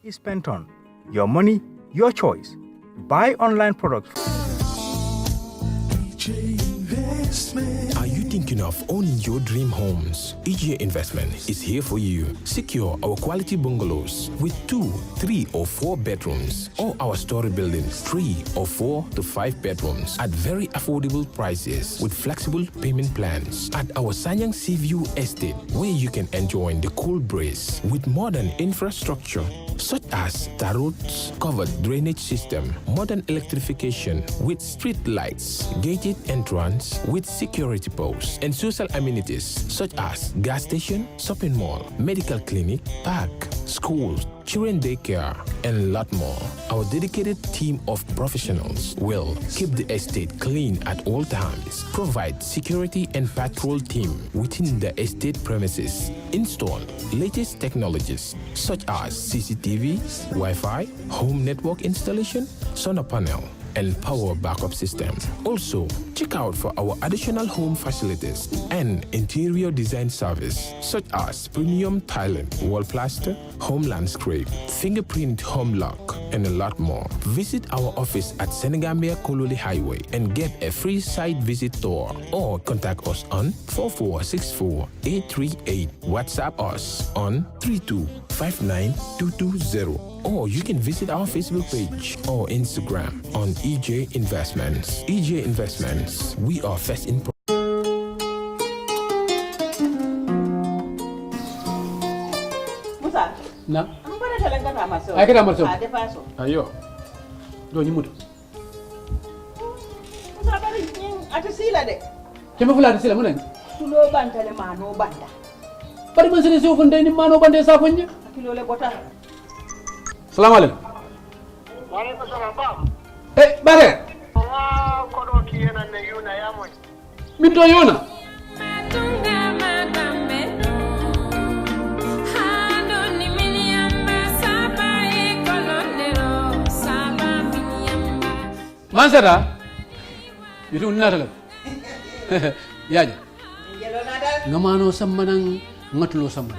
is spent on. Your money, your choice. Buy online products. Are you thinking of owning your dream homes? EJ Investment is here for you. Secure our quality bungalows with 2, 3, or 4 bedrooms, or our story buildings, 3 or 4 to 5 bedrooms at very affordable prices with flexible payment plans at our Sanyang Seaview Estate, where you can enjoy the cool breeze with modern infrastructure such as tar roads, covered drainage system, modern electrification with street lights, gated entrance with security posts, and social amenities such as gas station, shopping mall, medical clinic, park, schools, children daycare, and a lot more. Our dedicated team of professionals will keep the estate clean at all times, provide security and patrol team within the estate premises, install latest technologies such as CCTV, Wi-Fi, home network installation, solar panel, and power backup system. Also, check out for our additional home facilities and interior design service such as premium tiling, wall plaster, home landscape, fingerprint home lock, and a lot more. Visit our office at Senegambia Kololi Highway and get a free site visit tour, or contact us on 4464-838. WhatsApp us on 3259220. Or you can visit our Facebook page or Instagram on EJ Investments. EJ Investments, we are first in. Musa? Na? Mbona talanga kama so? Ai kada marso. Ade faso. Ayo. Do ni mutu. Musa bari yin atisila de. Kema fula atisila munen. Tulo banta le mano banda. Bari man sene so funde ni mano bande sa fonje. Kilo le bota. Salam alaikum. Wa alaikum salam ba. Bare. Wa ko do ki yana ne yuna ya moy. Min to yona. Mansara. Itu nata. Yaja. Ngamano sammanang ngatulo samman.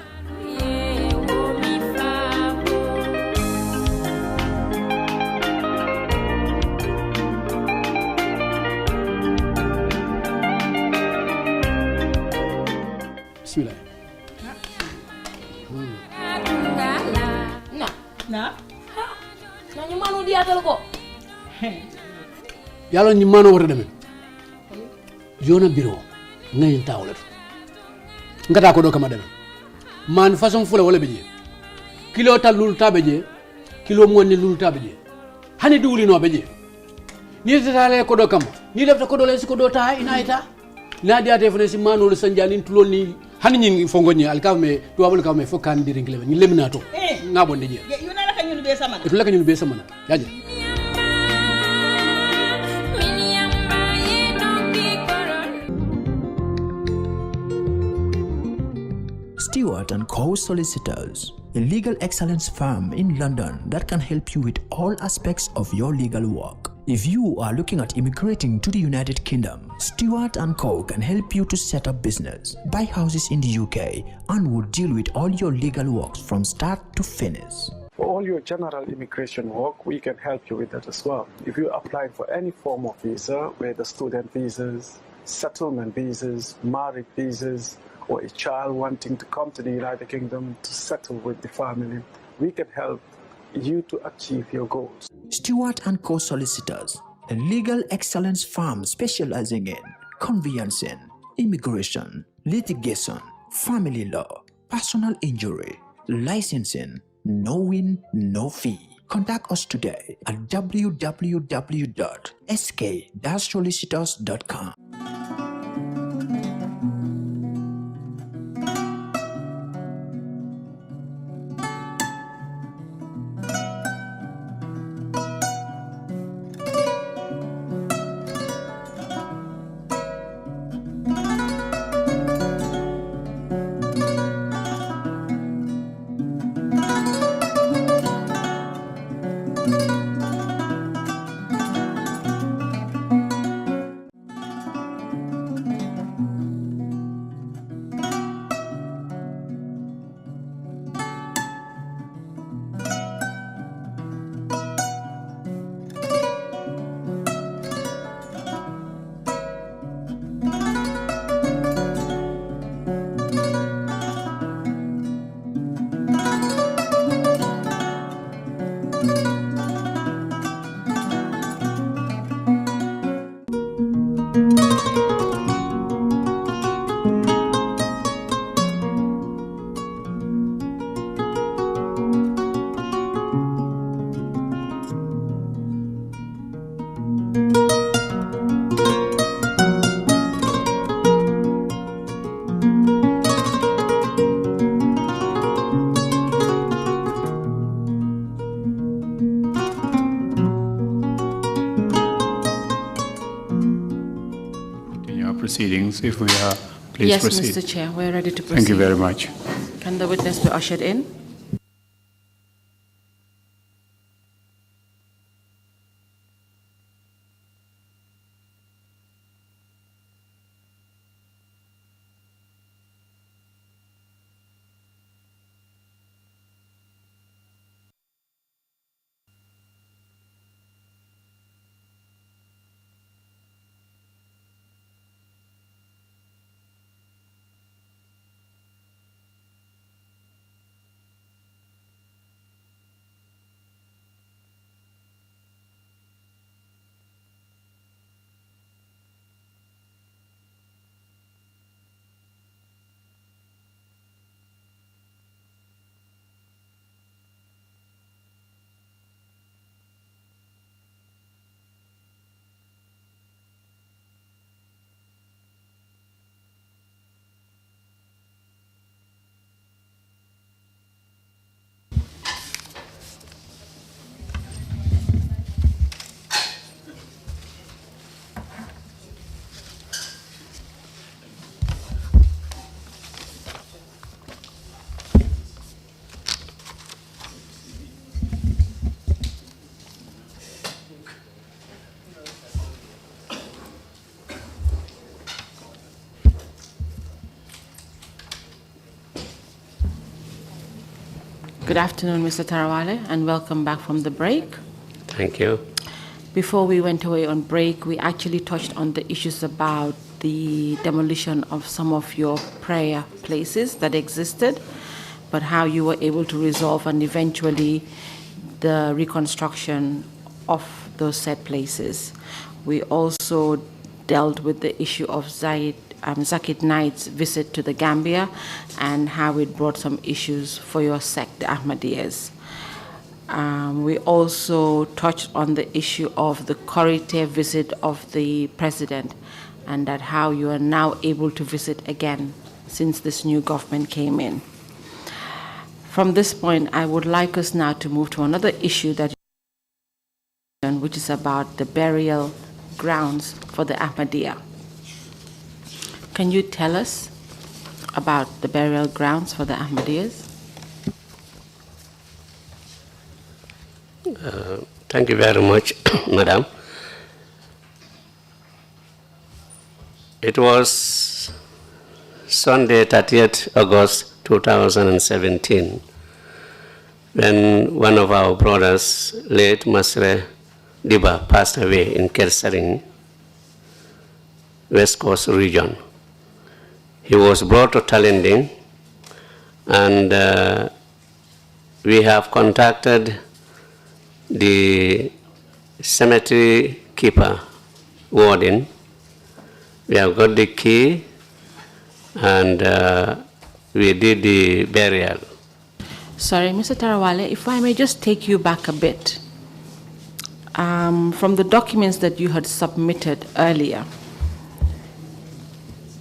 Bismillah. Na nyumanu dia ko. Yalo nyimano wara demen. Jona biro ngayin tawlet. Ngata ko do kama demen. Man façon fula wala beje. Kilo talul tabeje, kilo monni lul tabeje. Hani duli no beje. Ni tale ko do kama. Ni lefta ko do les ko do ta inaita. Na dia defne si manul sanjani tulol ni hani nyin fongonyi alkame to abul kame fo kan dirin klebe ni leminato. Ngabo ndeje. Yuna la kanyul be samana. Itu la kanyul be samana. Yaje. Stewart & Co. Solicitors, a legal excellence firm in London that can help you with all aspects of your legal work. If you are looking at immigrating to the United Kingdom, Stewart & Co. can help you to set up business, buy houses in the UK, and will deal with all your legal works from start to finish. For all your general immigration work, we can help you with that as well. If you're applying for any form of visa, whether student visas, settlement visas, marriage visas, or a child wanting to come to the United Kingdom to settle with the family, we can help you to achieve your goals. Stewart & Co. Solicitors, a legal excellence firm specializing in conveyancing, immigration, litigation, family law, personal injury, licensing, no win, no fee. Contact us today at www.sk-solicitors.com. proceedings. If we are, please yes, proceed. Yes, Mr. Chair, we're ready to proceed. Thank you very much. Can the witness be ushered in? Good afternoon, Mr. Trawally, and welcome back from the break. Thank you. Before we went away on break, we actually touched on the issues about the demolition of some of your prayer places that existed, but how you were able to resolve and eventually the reconstruction of those said places. We also dealt with the issue of Zakir Naik's visit to the Gambia and how it brought some issues for your sect, the Ahmadiyyas. We also touched on the issue of the Korite visit of the president and that how you are now able to visit again since this new government came in. From this point, I would like us now to move to another issue that which is about the burial grounds for the Ahmadiyya. Can you tell us about the burial grounds for the Ahmadiyyas? Thank you very much, Madam. It was Sunday, 30th August 2017, when one of our brothers, late Masre Diba, passed away in Kersaring, West Coast region. He was brought to Talending, and we have contacted the cemetery keeper, warden. We have got the key, and we did the burial. Sorry, Mr. Trawally, if I may just take you back a bit. From the documents that you had submitted earlier,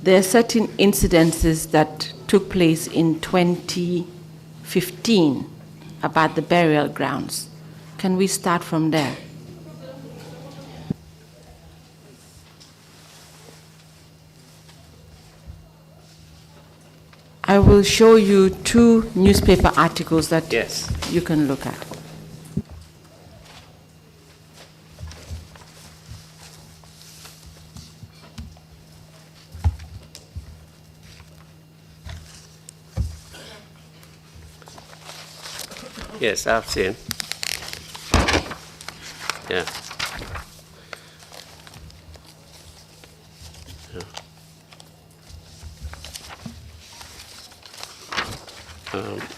there are certain incidences that took place in 2015 about the burial grounds. Can we start from there? I will show you two newspaper articles that you can look at. Yes, I've seen. Yeah.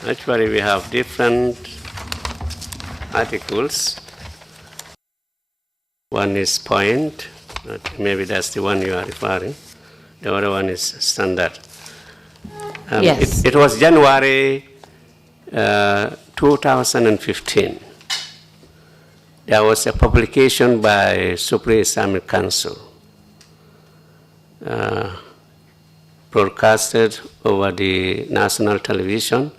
Actually, we have different articles. One is point, maybe that's the one you are referring. The other one is standard. Yes. It was January 2015. There was a publication by Supreme Islamic Council broadcasted over the national television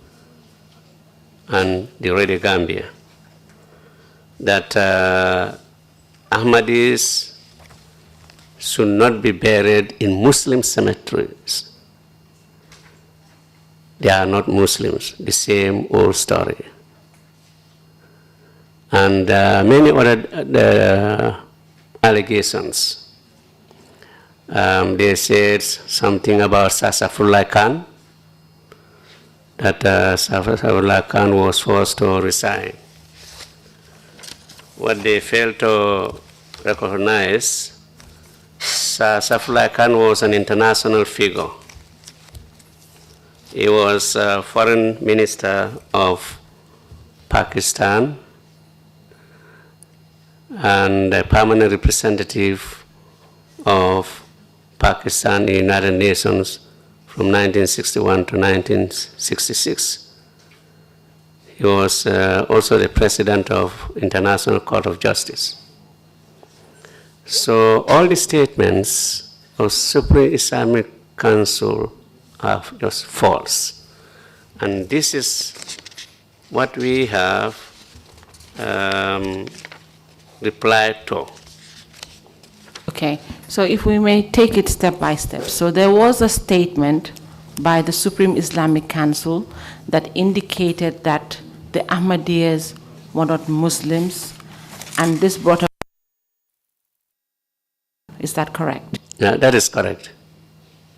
and the Radio Gambia that Ahmadis should not be buried in Muslim cemeteries. They are not Muslims, the same old story. And many other allegations. They said something about Safullah Khan, that Safullah Khan was forced to resign. What they failed to recognize, Safullah Khan was an international figure. He was foreign minister of Pakistan and a permanent representative of Pakistan in the United Nations from 1961 to 1966. He was also the president of International Court of Justice. So all the statements of Supreme Islamic Council are just false. And this is what we have replied to. Okay, so if we may take it step by step. So there was a statement by the Supreme Islamic Council that indicated that the Ahmadiyyas were not Muslims, and this brought up. Is that correct? Yeah, that is correct.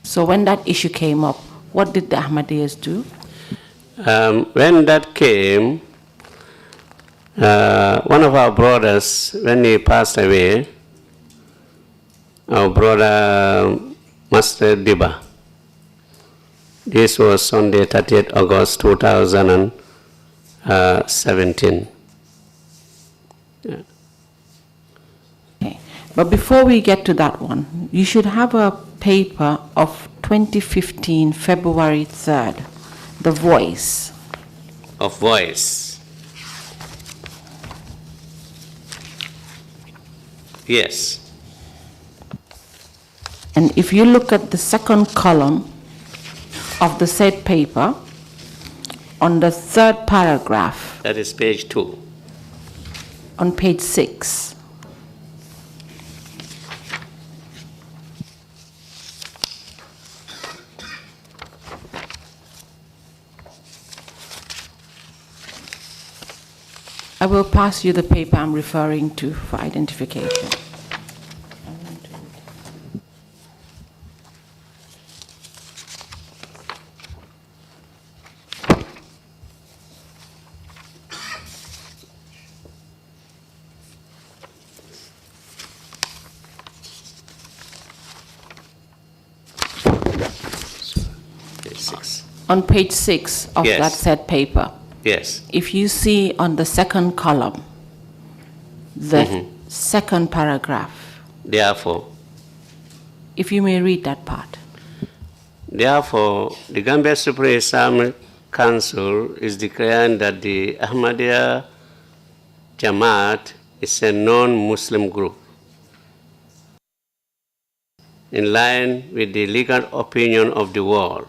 So when that issue came up, what did the Ahmadiyyas do? When that came, one of our brothers, when he passed away, our brother Master Diba, this was Sunday, 30th August 2017. Yeah. Okay. But before we get to that one, you should have a paper of 2015, February 3rd, The Voice. Of Voice. Yes. And if you look at the second column of the said paper, on the third paragraph. That is page 2. On page 6. I will pass you the paper I'm referring to for identification. On page 6 of Yes. that said paper. Yes. If you see on the second column, the second paragraph. Therefore. If you may read that part. Therefore, the Gambia Supreme Islamic Council is declaring that the Ahmadiyya Jamaat is a non-Muslim group, in line with the legal opinion of the world.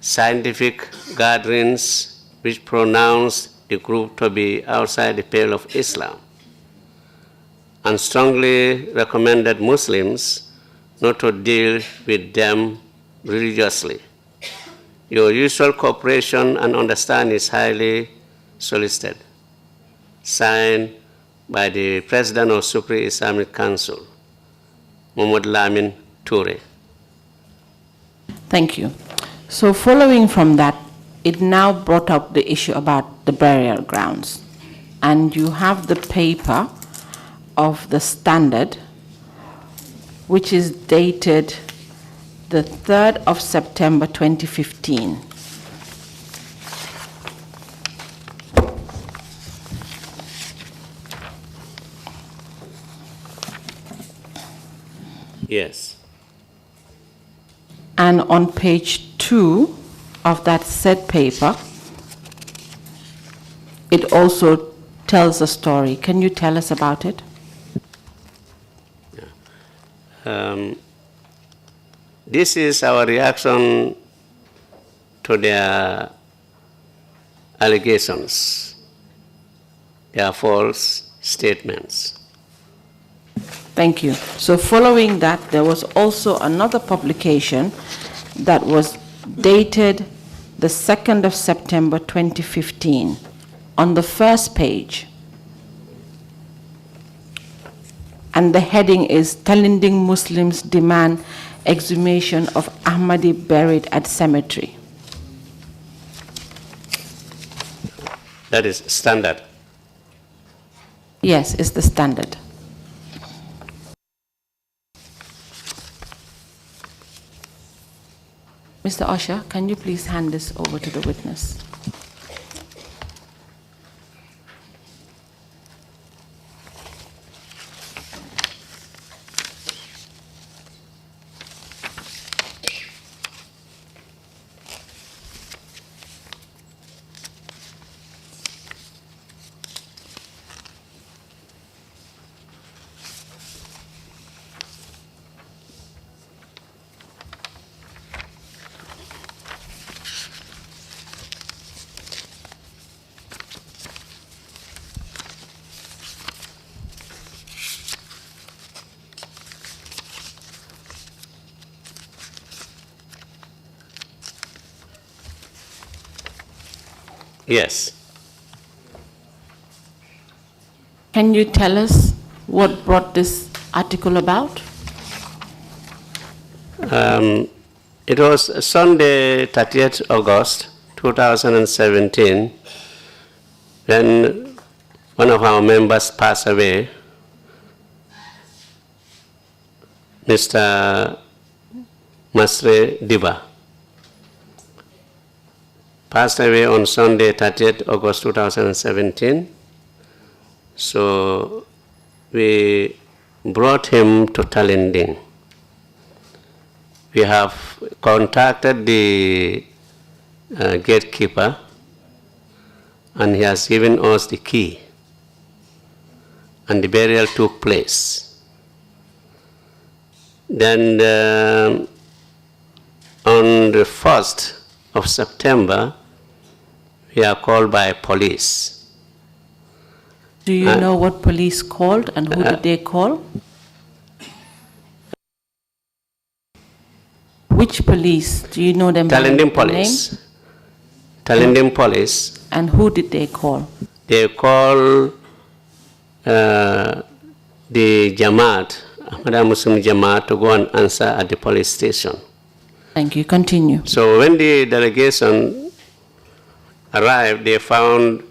Scientific gatherings which pronounce the group to be outside the pale of Islam, and strongly recommended Muslims not to deal with them religiously. Your usual cooperation and understanding is highly solicited. Signed by the President of Supreme Islamic Council, Muhammad Lamin Toure. Thank you. So following from that, it now brought up the issue about the burial grounds. And you have the paper of the Standard, which is dated the 3rd of September 2015. Yes. And on page 2 of that said paper, it also tells a story. Can you tell us about it? This is our reaction to their allegations, their false statements. Thank you. So following that, there was also another publication that was dated the 2nd of September 2015. On the first page, and the heading is Talinding Muslims Demand Exhumation of Ahmadi Buried at Cemetery. That is standard. Yes, it's the standard. Mr. Usher, can you please hand this over to the witness? Yes. Can you tell us what brought this article about? It was Sunday, 30th August 2017, when one of our members passed away, Mr. Masre Diba. Passed away on Sunday, 30th August 2017. So we brought him to Talinding. We have contacted the gatekeeper, and he has given us the key, and the burial took place. Then on the 1st of September, we are called by police. Do you know what police called and who did they call? Which police? Do you know them by Talinding Police. Talinding Police. And who did they call? They call the Jamaat, Ahmadiyya Muslim Jamaat, to go and answer at the police station. Thank you. Continue. So when the delegation arrived, they found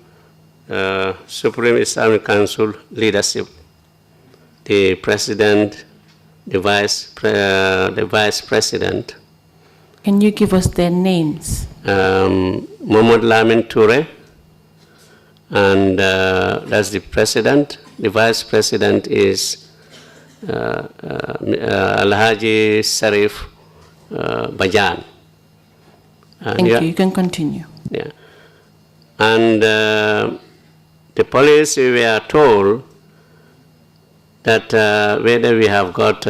Supreme Islamic Council leadership, the president, the vice president. Can you give us their names? Mohamed Lamin Toure, and that's the president. The vice president is Alhaji Sarif Bajan. Thank you. You can continue. Yeah. And the police, we were told that whether we have got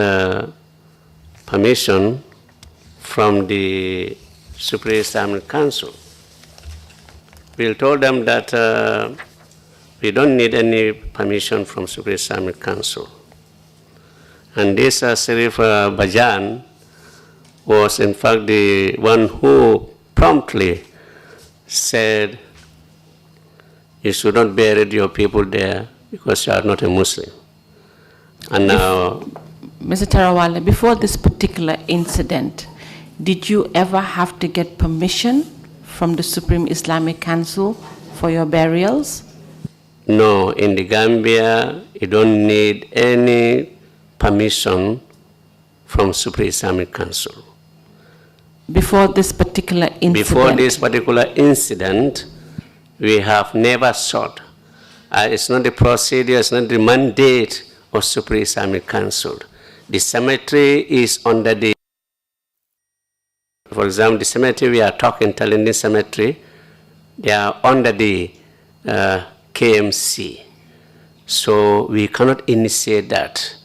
permission from the Supreme Islamic Council. We told them that we don't need any permission from Supreme Islamic Council. And this Sharif Bajan was in fact the one who promptly said, you should not bury your people there because you are not a Muslim. And now, Mr. Trawally, before this particular incident, did you ever have to get permission from the Supreme Islamic Council for your burials? No, in the Gambia, you don't need any permission from Supreme Islamic Council. Before this particular incident? Before this particular incident, we have never sought. It's not the procedure, it's not the mandate of Supreme Islamic Council. The cemetery is under the, for example, the cemetery we are talking, Talinding Cemetery, they are under the KMC. So we cannot initiate that.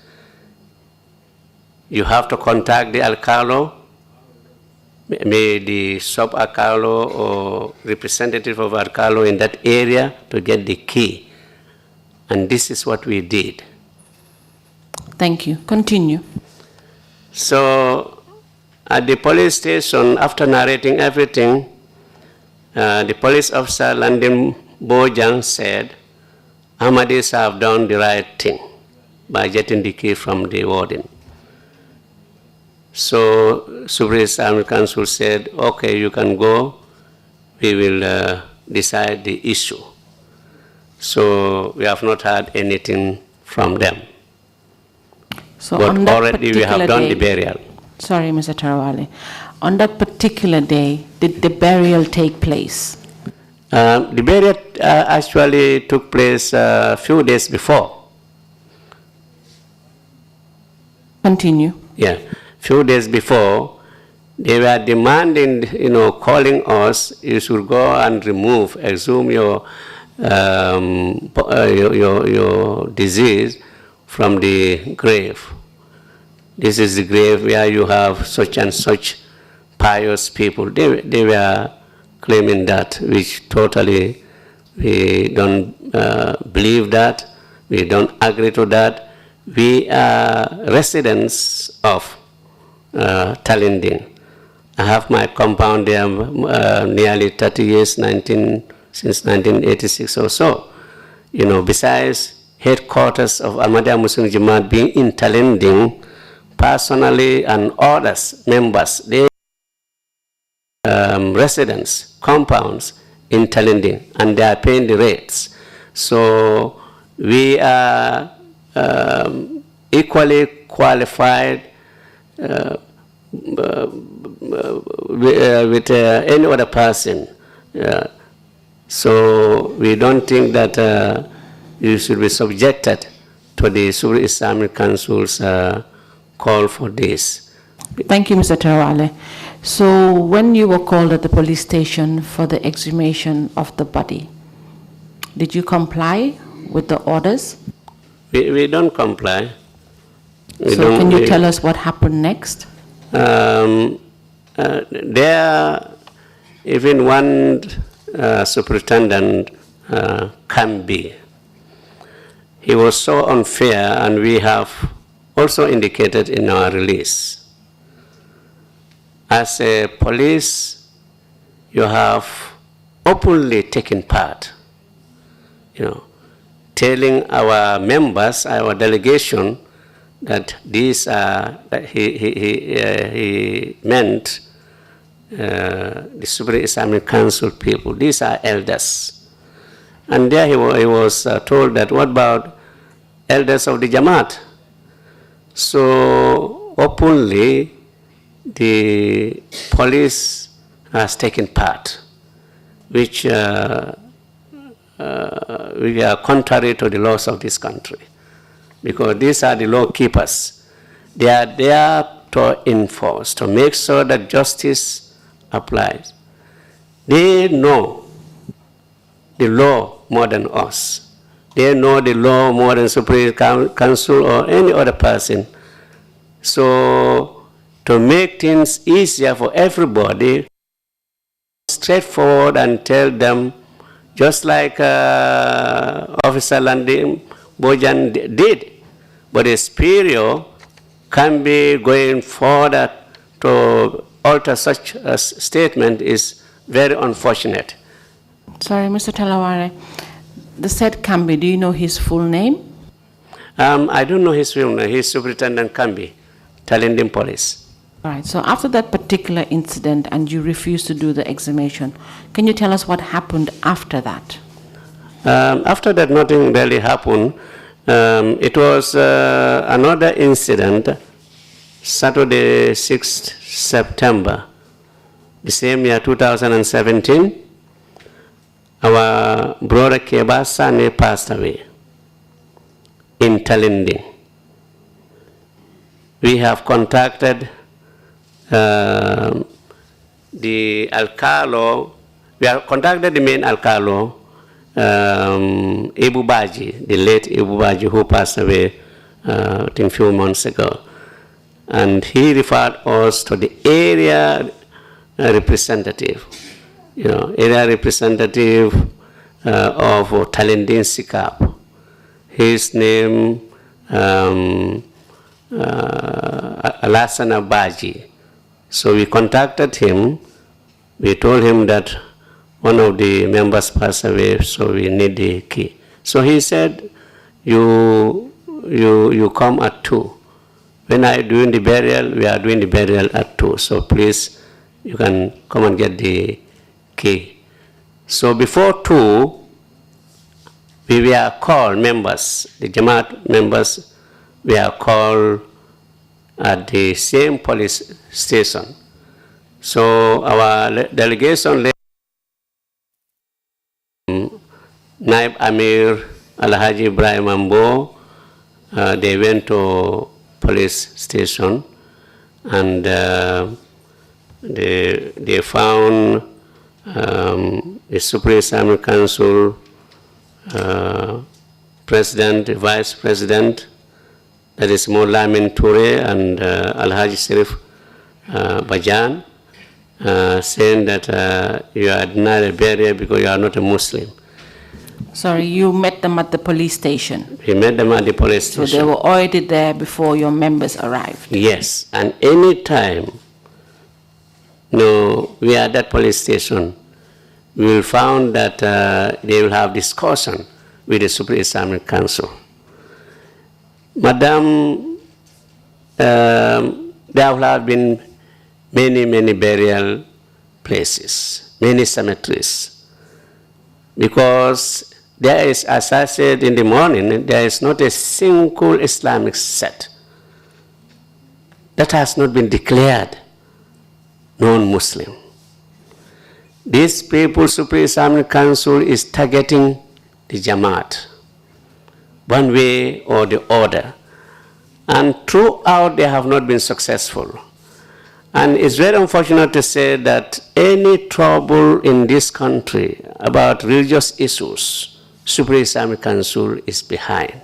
You have to contact the Alcalo, maybe the sub-Alcalo or representative of Alcalo in that area to get the key. And this is what we did. Thank you. Continue. So at the police station, after narrating everything, the police officer Landin Bojang said, Ahmadis have done the right thing by getting the key from the warden. So Supreme Islamic Council said, okay, you can go, we will decide the issue. So we have not heard anything from them. So but on that already we have done the burial. Sorry, Mr. Trawally. On that particular day, did the burial take place? The burial actually took place a few days before. Continue. Yeah, few days before, they were demanding, calling us, you should go and exhume your disease from the grave. This is the grave where you have such and such pious people. They were claiming that, which totally we don't believe that, we don't agree to that. We are residents of Talinding. I have my compound there nearly 30 years, since 1986 or so. Besides headquarters of Ahmadiyya Muslim Jamaat being in Talinding, personally and others, members, they residents, compounds in Talinding, and they are paying the rates. So we are equally qualified with any other person. So we don't think that you should be subjected to the Supreme Islamic Council's call for this. Thank you, Mr. Trawally. So when you were called at the police station for the exhumation of the body, did you comply with the orders? We don't comply. Can you tell us what happened next? There, even one superintendent can be. He was so unfair, and we have also indicated in our release. As a police, you have openly taken part, telling our members, our delegation, that these are, he meant the Supreme Islamic Council people. These are elders. And there he was told that, what about elders of the Jamaat? So openly, the police has taken part, which are contrary to the laws of this country, because these are the law keepers. They are there to enforce, to make sure that justice applies. They know the law more than us. They know the law more than Supreme Council or any other person. So to make things easier for everybody, straightforward and tell them, just like Officer Landin Bojan did, but a superior can be going further to alter such a statement is very unfortunate. Sorry, Mr. Talaware, the said Kambi, do you know his full name? I don't know his full name. He's Superintendent Kambi, Talinding Police. All right, so after that particular incident and you refused to do the exhumation, can you tell us what happened after that? After that, nothing really happened. It was another incident, Saturday, 6th September, the same year, 2017. Our brother Keba Sane passed away in Talinding. We have contacted the Alcalo. We have contacted the main Alcalo, Ibu Baji, the late Ibu Baji, who passed away I think a few months ago. And he referred us to the area representative, area representative of Talinding Sikap. His name Alassana Baji. So we contacted him. We told him that one of the members passed away, so we need the key. So he said, you come at 2. When I doing the burial, we are doing the burial at 2. So please, you can come and get the key. So before 2, we were called members, the Jamaat members, we are called at the same police station. So our delegation led Naib Amir Alhaji Ibrahim Ambo. They went to police station and they found the Supreme Islamic Council president, vice president, that is Mullah Amin Toure and Alhaji Sharif Bajan, saying that you are denied a burial because you are not a Muslim. Sorry, you met them at the police station? We met them at the police station. So they were already there before your members arrived? Yes, and any time we are at that police station, we will find that they will have discussion with the Supreme Islamic Council. Madam, there have been many burial places, many cemeteries, because there is, as I said in the morning, there is not a single Islamic sect that has not been declared non-Muslim. These people, Supreme Islamic Council is targeting the Jamaat, one way or the other. And throughout, they have not been successful. And it's very unfortunate to say that any trouble in this country about religious issues, Supreme Islamic Council is behind.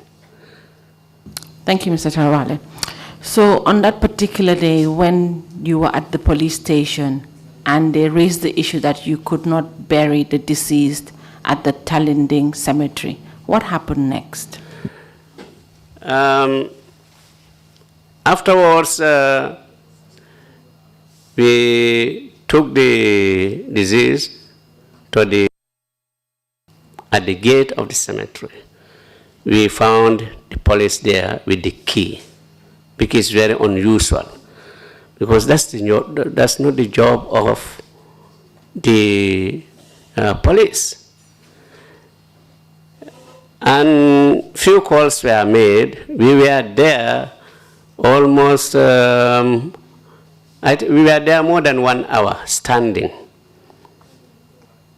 Thank you, Mr. Trawally. So on that particular day when you were at the police station and they raised the issue that you could not bury the deceased at the Talinding cemetery, what happened next? Afterwards, we took the deceased to at the gate of the cemetery. We found the police there with the key, which is very unusual, because that's not the job of the police. And few calls were made. We were there almost, we were there more than 1 hour standing.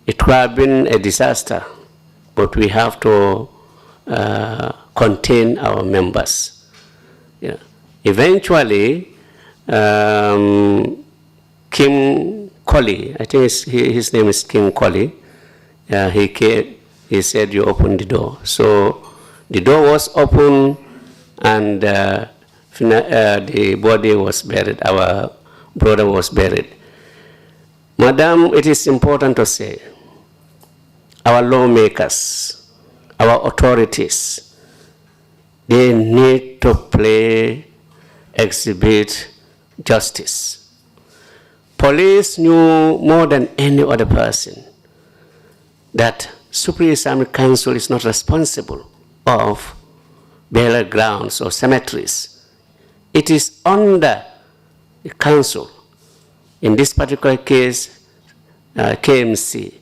It could have been a disaster, but we have to contain our members. Yeah. Eventually, Kim Colley, I think his name is Kim Colley, he came. He said, you open the door. So the door was open and the body was buried. Our brother was buried. Madam, it is important to say, our lawmakers, our authorities, they need to exhibit justice. Police knew more than any other person that Supreme Islamic Council is not responsible of burial grounds or cemeteries. It is under the council, in this particular case, KMC.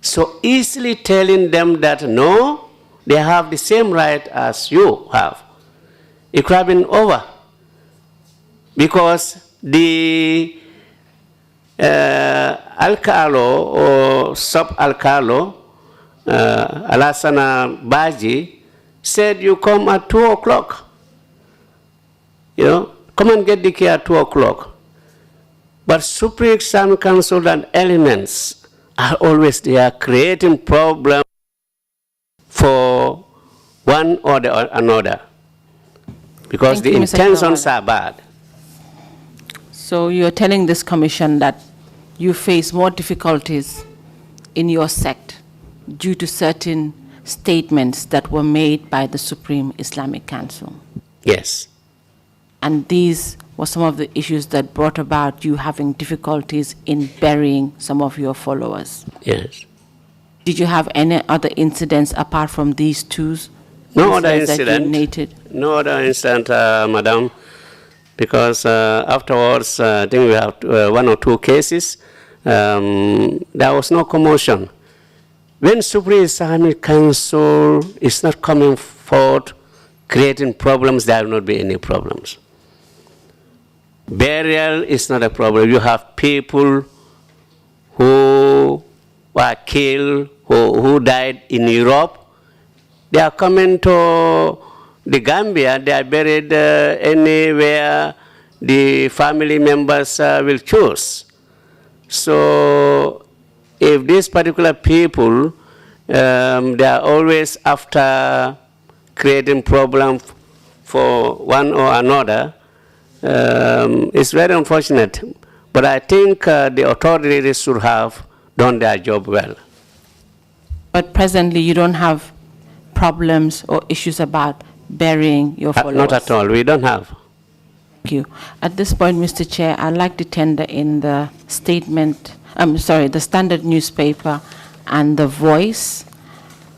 So easily telling them that no, they have the same right as you have. It could have been over, because the Alcalo or sub-Alcalo, Alassana Baji, said you come at 2 o'clock. Come and get the key at 2 o'clock. But Supreme Islamic Council and elements are always there creating problems for one or another, because the intentions are bad. So you're telling this commission that you face more difficulties in your sect due to certain statements that were made by the Supreme Islamic Council? Yes. And these were some of the issues that brought about you having difficulties in burying some of your followers. Yes. Did you have any other incidents apart from these two? No other that you incident. noted? No other incident, madam, because afterwards, I think we have one or two cases. There was no commotion. When Supreme Islamic Council is not coming forward, creating problems, there will not be any problems. Burial is not a problem. You have people who were killed, who died in Europe. They are coming to the Gambia. They are buried anywhere the family members will choose. So if these particular people, they are always after creating problem for one or another, it's very unfortunate. But I think the authorities should have done their job well. But presently you don't have problems or issues about burying your followers? Not at all. We don't have. Thank you. At this point, Mr. Chair, I'd like to tender in the statement, the Standard newspaper and the Voice,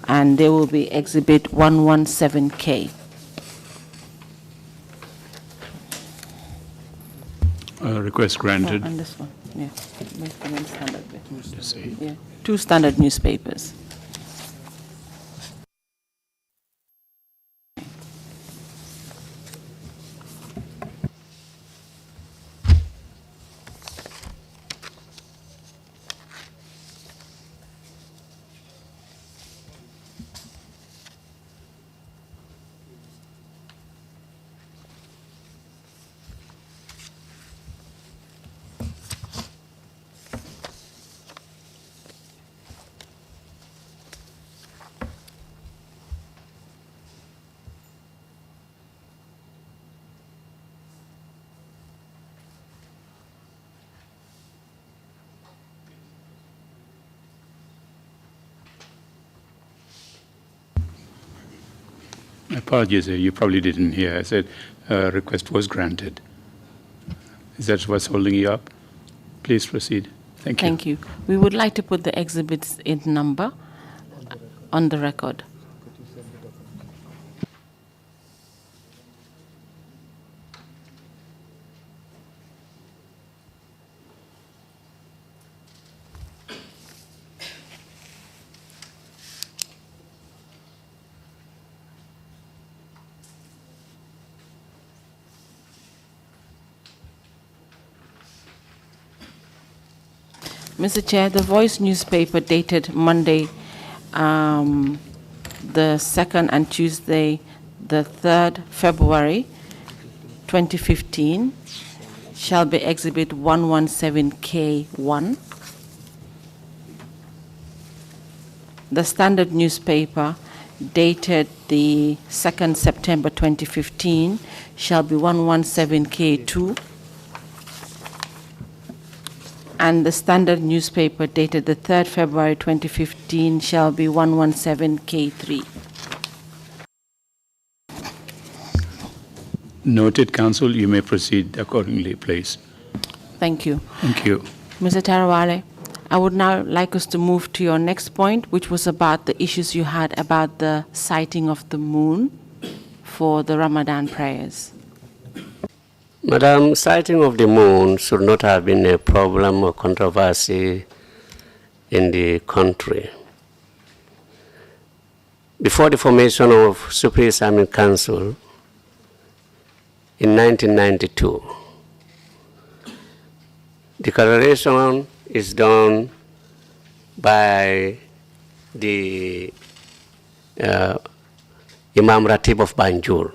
and they will be Exhibit 117K. Request granted. And this one, yeah. Standard. Yeah. Two Standard newspapers. Apologies, you probably didn't hear. I said request was granted. Is that what's holding you up? Please proceed. Thank you. Thank you. We would like to put the exhibits in number on the record. Mr. Chair, the Voice newspaper dated Monday, the 2nd and Tuesday, the 3rd February 2015, shall be Exhibit 117K1. The Standard newspaper dated the 2nd September 2015 shall be 117K2. And the Standard newspaper dated the 3rd February 2015 shall be 117K3. Noted, Council. You may proceed accordingly, please. Thank you. Thank you. Mr. Trawally, I would now like us to move to your next point, which was about the issues you had about the sighting of the moon for the Ramadan prayers. Madam, sighting of the moon should not have been a problem or controversy in the country. Before the formation of Supreme Islamic Council in 1992, declaration is done by the Imam Ratib of Banjul.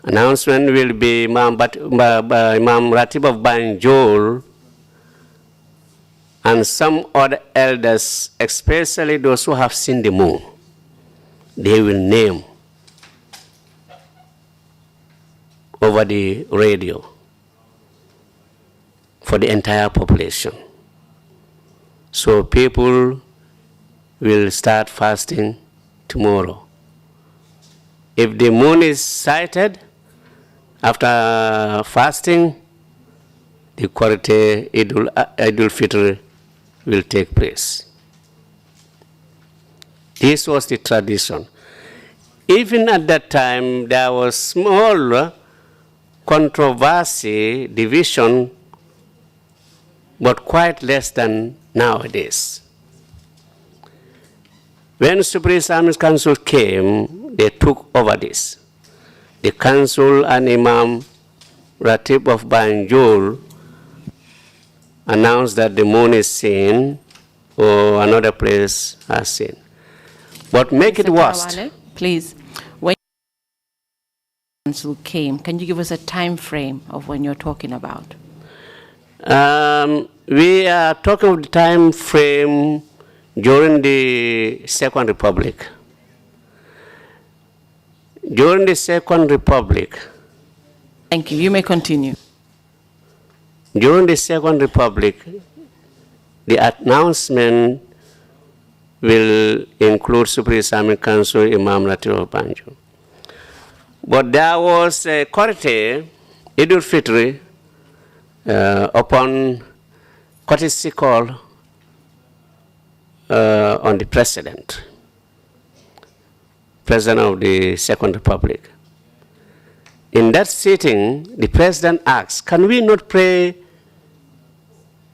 Announcement will be Imam Ratib of Banjul and some other elders, especially those who have seen the moon. They will name over the radio for the entire population. So people will start fasting tomorrow. If the moon is sighted, After fasting, the Korite Idul Fitr will take place. This was the tradition. Even at that time, there was small controversy, division, but quite less than nowadays. When Supreme Islamic Council came, they took over this. The council and Imam Ratib of Banjul announced that the moon is seen or another place has seen. But make Mr. it worse. Trawally, please, when the council came, can you give us a time frame of when you're talking about? We are talking of the time frame during the Second Republic. During the Second Republic. Thank you. You may continue. During the Second Republic, the announcement will include Supreme Islamic Council, Imam Ratib of Banjul. But there was a Korite Idul Fitr upon courtesy call on the President of the Second Republic. In that sitting, the President asked, can we not pray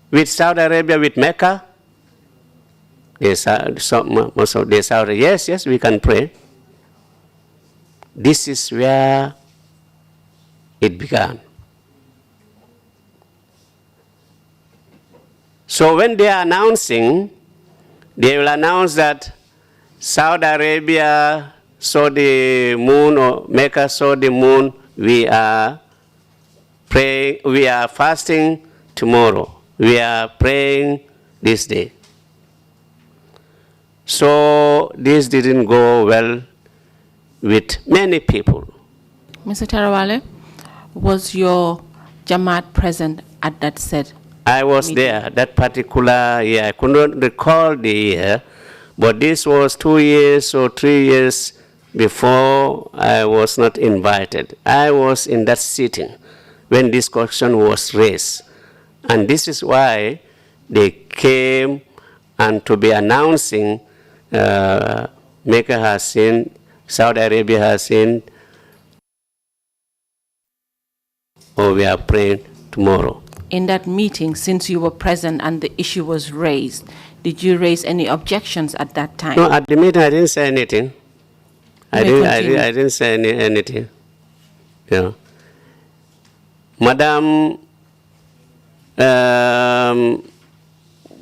with Saudi Arabia, with Mecca? Most of the Saudi, yes, we can pray. This is where it began. So when they are announcing, they will announce that Saudi Arabia saw the moon or Mecca saw the moon. We are praying, we are fasting tomorrow. We are praying this day. So this didn't go well with many people. Mr. Trawally, was your Jamaat present at that said? I was there that particular year. I could not recall the year, but this was 2 years or 3 years before I was not invited. I was in that sitting when this question was raised. And this is why they came and to be announcing Mecca has seen, Saudi Arabia has seen, or we are praying tomorrow. In that meeting, since you were present and the issue was raised, did you raise any objections at that time? No, at the meeting I didn't say anything. I didn't say anything. Yeah. Madam,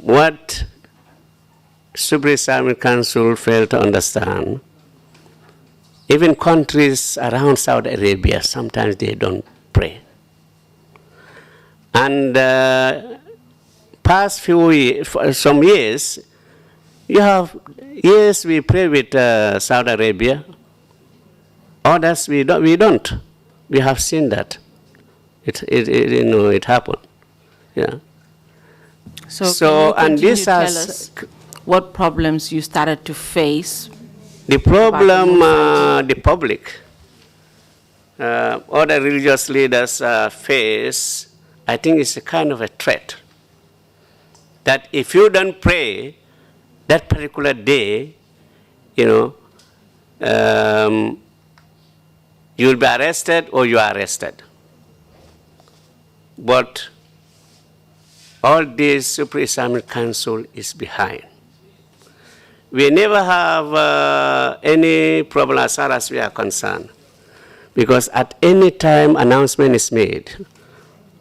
what Supreme Islamic Council failed to understand, even countries around Saudi Arabia, sometimes they don't pray. And past few years, some years, you have years we pray with Saudi Arabia. Others we don't. We have seen that. It happened. Yeah. So and this tell has us what problems you started to face? The problem, the public, other religious leaders face, I think it's a kind of a threat. That if you don't pray that particular day, you'll be arrested or you are arrested. But all this Supreme Islamic Council is behind. We never have any problem as far as we are concerned, because at any time announcement is made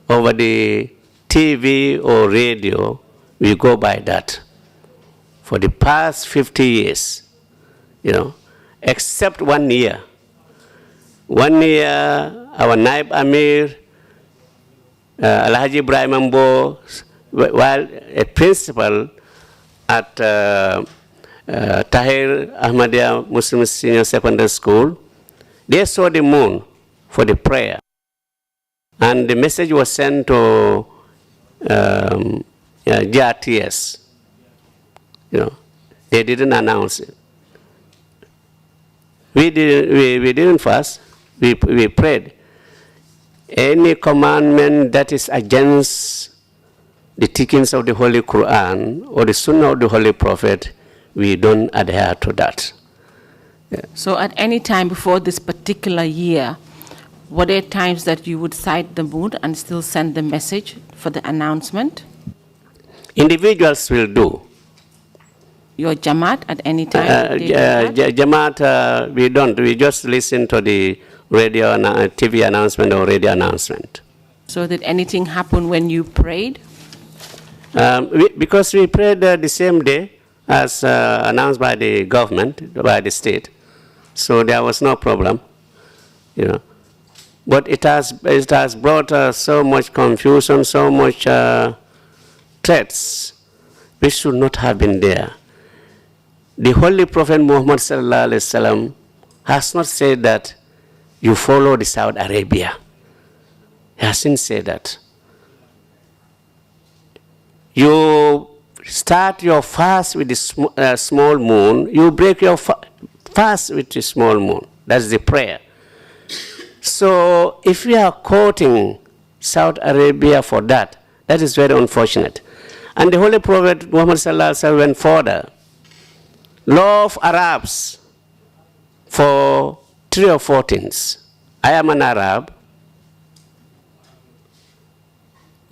over the TV or radio, we go by that. For the past 50 years, except 1 year. 1 year, our Naib Amir, Alhaji Ibrahim Ambo, while a principal at Tahir Ahmadiyya Muslim Senior Secondary School, they saw the moon for the prayer. And the message was sent to GRTS. They didn't announce it. We didn't fast. We prayed. any commandment that is against the teachings of the Holy Quran or the Sunnah of the Holy Prophet, we don't adhere to that. Yeah. So at any time before this particular year, were there times that you would cite the moon and still send the message for the announcement? Individuals will do. Your Jamaat at any time? Jamaat, we don't. We just listen to the radio, TV announcement or radio announcement. So did anything happen when you prayed? Because we prayed the same day as announced by the government, by the state. So there was no problem, you know. But it has brought so much confusion, so much threats, which should not have been there. The Holy Prophet Muhammad sallallahu alaihi wasallam has not said that you follow the Saudi Arabia. He hasn't said that. You start your fast with the small moon. You break your fast with the small moon. That's the prayer. So if we are quoting Saudi Arabia for that, that is very unfortunate. And the Holy Prophet Muhammad sallallahu alaihi wasallam went further. Love Arabs for 3 or 4 things. I am an Arab.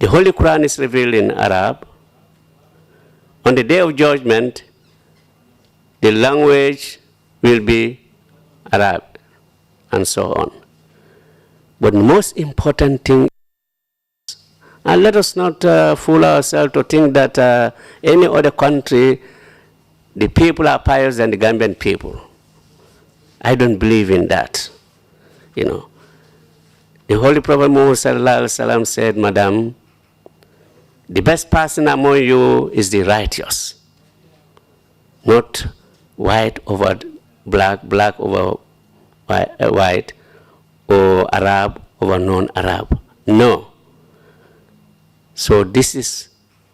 The Holy Quran is revealed in Arab. On the Day of Judgment, the language will be Arab, and so on. But the most important thing, and let us not fool ourselves to think that any other country, the people are pious than the Gambian people. I don't believe in that. You know, the Holy Prophet Muhammad sallallahu alaihi wasallam said, "Madam, the best person among you is the righteous, not white over black, black over white, or Arab over non-Arab. No. So this is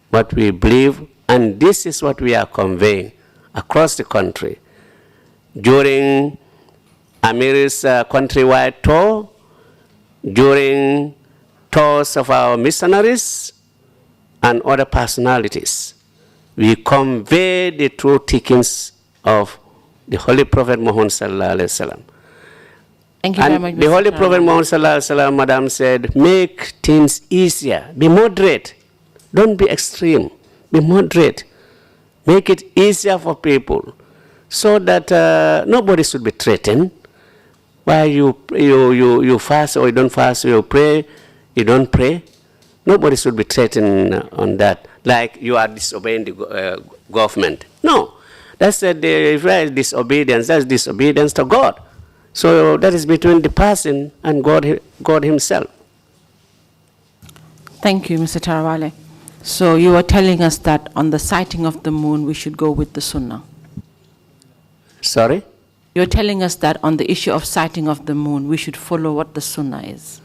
what we believe, and this is what we are conveying across the country. During Amir's countrywide tour, during tours of our missionaries and other personalities, we convey the true teachings of the Holy Prophet Muhammad sallallahu alaihi wasallam. Thank you very much, the Holy Prophet Muhammad sallallahu alaihi wasallam, Madam, said, make things easier. Be moderate. Don't be extreme. Be moderate. Make it easier for people, so that nobody should be threatened. Why you fast or you don't fast, you pray, you don't pray. Nobody should be threatened on that, like you are disobeying the government. No, that's the disobedience. That's disobedience to God. So that is between the person and God Himself. Thank you, Mr. Trawally. So you were telling us that on the sighting of the moon, we should go with the Sunnah. Sorry? You're telling us that on the issue of sighting of the moon, we should follow what the Sunnah is.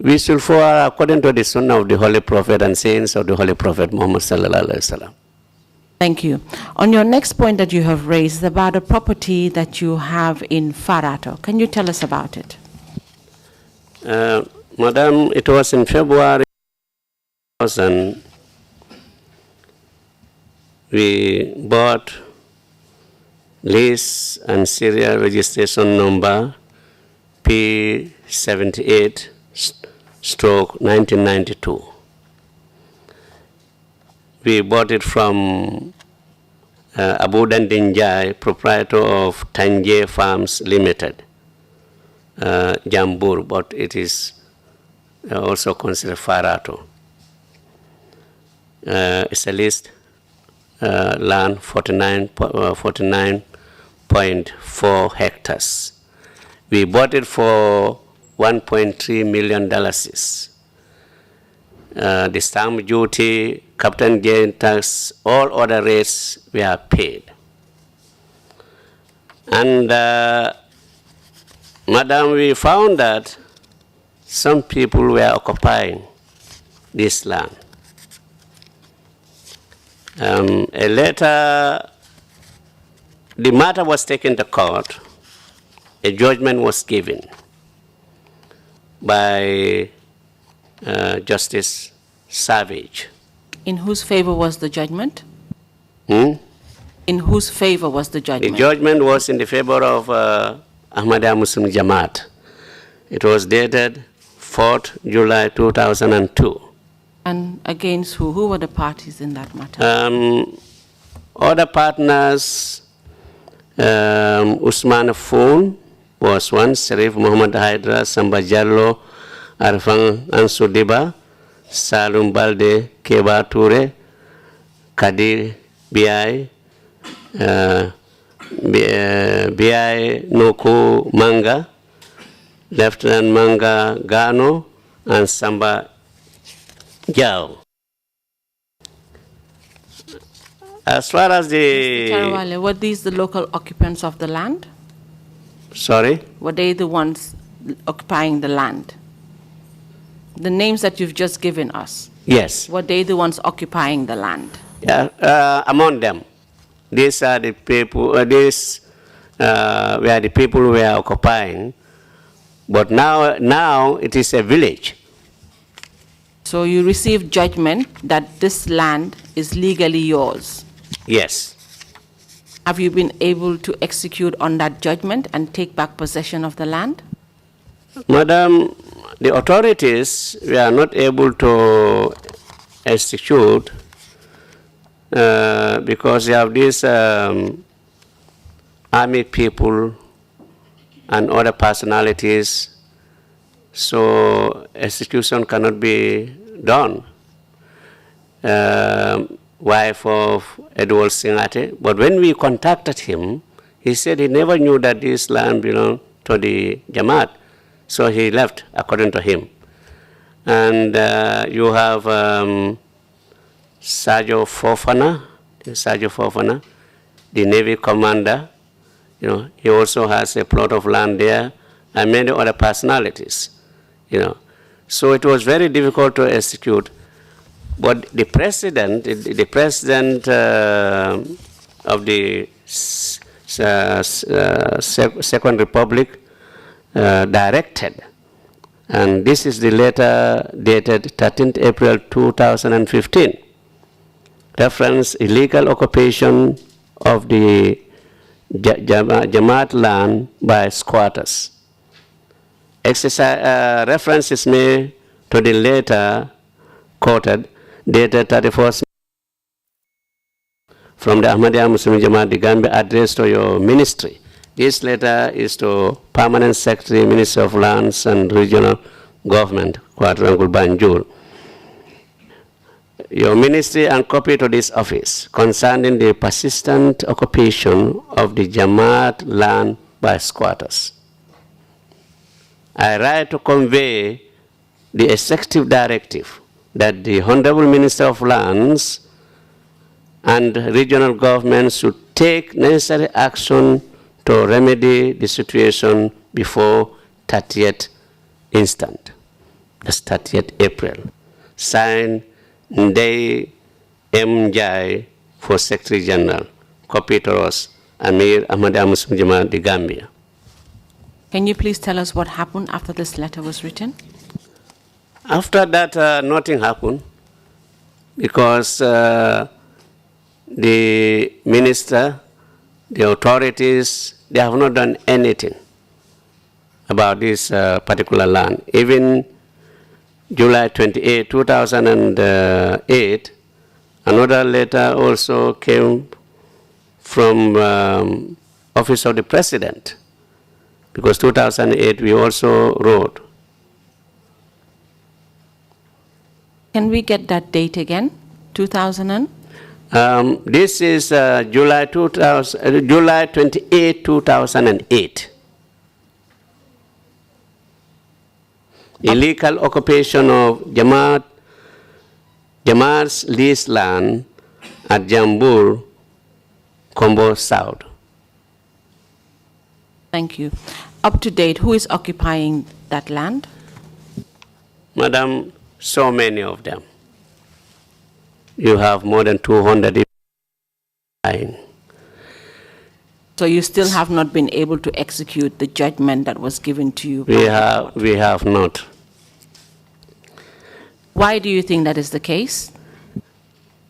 We should follow according to the Sunnah of the Holy Prophet and sayings of the Holy Prophet Muhammad sallallahu alaihi wasallam. Thank you. On your next point that you have raised about a property that you have in Farato, can you tell us about it? Madam, it was in February 2000. We bought lease and serial registration number P78/1992. We bought it from Abu Dandinjai, proprietor of Tanje Farms Limited, Jambur, but it is also considered Farato. It's a leased land, 49.4 hectares. We bought it for $1.3 million. The stamp duty, capital gain tax, all other rates were paid. And Madam, we found that some people were occupying this land. The matter was taken to court. A judgment was given. by Justice Savage. In whose favor was the judgment? In whose favor was the judgment? The judgment was in the favor of Ahmadiyya Muslim Jamaat. It was dated 4th July 2002. And against who? Who were the parties in that matter? Other partners, Usman Foon was one, Sharif Muhammad Hydra, Samba Jallo, Arfan Ansudiba, Salum Balde, Keba Toure, Kadir B.I., B.I. Noku Manga, Lieutenant Manga Gano, and Samba Jao. As far as the... Trawally, were these the local occupants of the land? Sorry? Were they the ones occupying the land? The names that you've just given us. Yes. Were they the ones occupying the land? Yeah, among them. These are the people, were the people who were occupying. But now it is a village. So you received judgment that this land is legally yours? Yes. Have you been able to execute on that judgment and take back possession of the land? Madam, the authorities were not able to execute because they have these army people and other personalities, so execution cannot be done. Wife of Edward Singate, but when we contacted him, he said he never knew that this land belonged to the Jamaat, so he left, according to him. And you have Sergio Fofana, the Navy commander. You know, he also has a plot of land there, and many other personalities. You know, so it was very difficult to execute. But the president of the Second Republic directed, and this is the letter dated 13th April 2015, reference illegal occupation of the Jamaat land by squatters. Reference is made to the letter quoted dated 31st from the Ahmadiyya Muslim Jamaat, the Gambia, addressed to your ministry. This letter is to Permanent Secretary, Ministry of Lands and Regional Government, Quadrangle Banjul. Your ministry and copy to this office concerning the persistent occupation of the Jamaat land by squatters. I write to convey the executive directive that the Honorable Minister of Lands and regional government should take necessary action to remedy the situation before 30th instant. That's 30th April. Signed Ndei M. Jai for Secretary General. Copy to us, Amir Ahmadiyya Muslim Jamaat, the Gambia. Can you please tell us what happened after this letter was written? After that, nothing happened because the minister, the authorities, they have not done anything about this particular land. Even July 28, 2008, another letter also came from Office of the President, because 2008 we also wrote. Can we get that date again? 2000 and? This is July 28, 2008. Illegal occupation of Jamaat's leased land at Jambur, Combo South. Thank you. Up to date, who is occupying that land? Madam, so many of them. You have more than 200. So you still have not been able to execute the judgment that was given to you? We have not. Why do you think that is the case?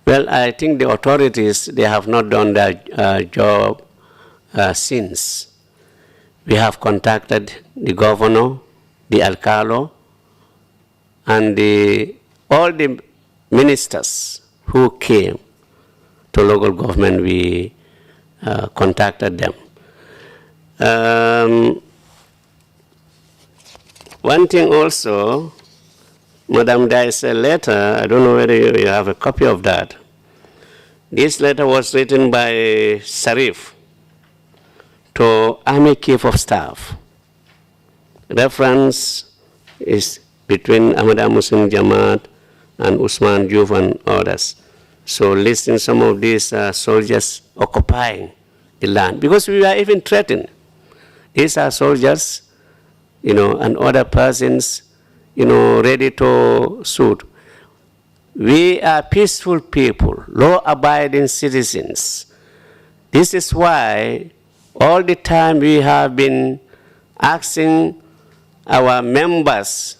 Well, I think the authorities, they have not done their job since. We have contacted the governor, the alcalde, and all the ministers who came to local government. We contacted them. One thing also, Madam, there is a letter, I don't know whether you have a copy of that. This letter was written by Sharif to Army Chief of Staff. Reference is between Ahmadiyya Muslim Jamaat and Usman Juf and others. So listing some of these soldiers occupying the land, because we are even threatened. These are soldiers, and other persons, ready to shoot. We are peaceful people, law-abiding citizens. This is why all the time we have been asking our members,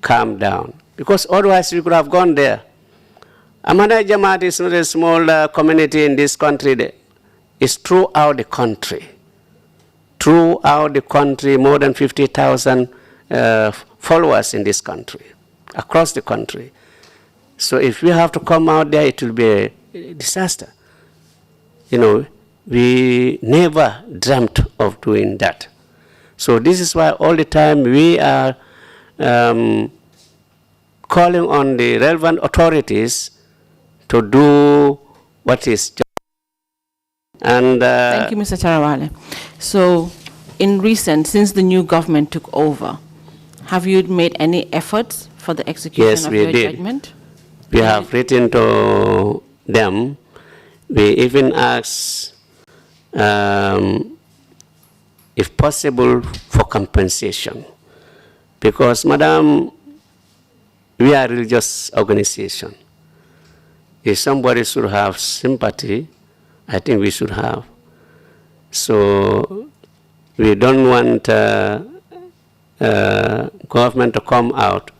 calm down, because otherwise we could have gone there. Ahmadiyya Jamaat is not a small community in this country. It's throughout the country. Throughout the country, more than 50,000 followers in this country, across the country. So if we have to come out there, it will be a disaster. We never dreamt of doing that. So this is why all the time we are calling on the relevant authorities to do what is just. And thank you, Mr. Trawally. So, since the new government took over, have you made any efforts for the execution of your judgment? We have written to them. We even asked, if possible, for compensation. Because, Madam, we are a religious organization. If somebody should have sympathy, I think we should have. So we don't want government to come out,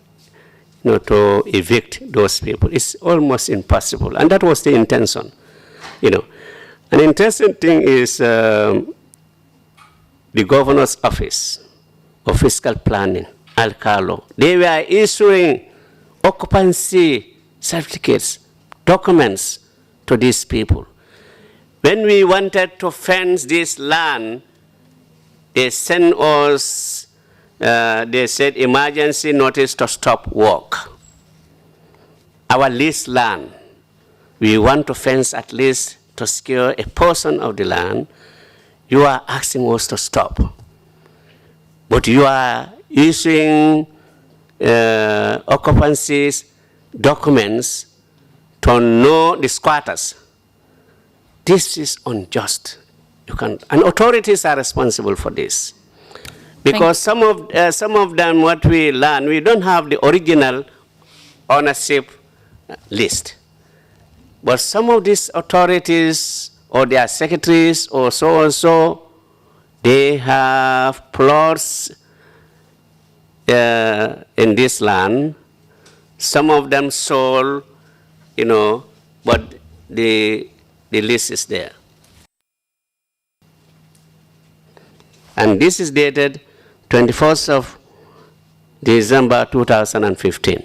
to evict those people. It's almost impossible, and that was the intention. An interesting thing is the governor's office of fiscal planning, alcalde. They were issuing occupancy certificates, documents to these people. When we wanted to fence this land, they sent us, they said, emergency notice to stop work. Our leased land, we want to fence at least to secure a portion of the land. You are asking us to stop. But you are issuing occupancies, documents to know the squatters. This is unjust. And authorities are responsible for this. Because some of them, what we learn, we don't have the original ownership list. But some of these authorities or their secretaries or so and so, they have plots in this land. Some of them sold, but the list is there. And this is dated 21st of December 2015.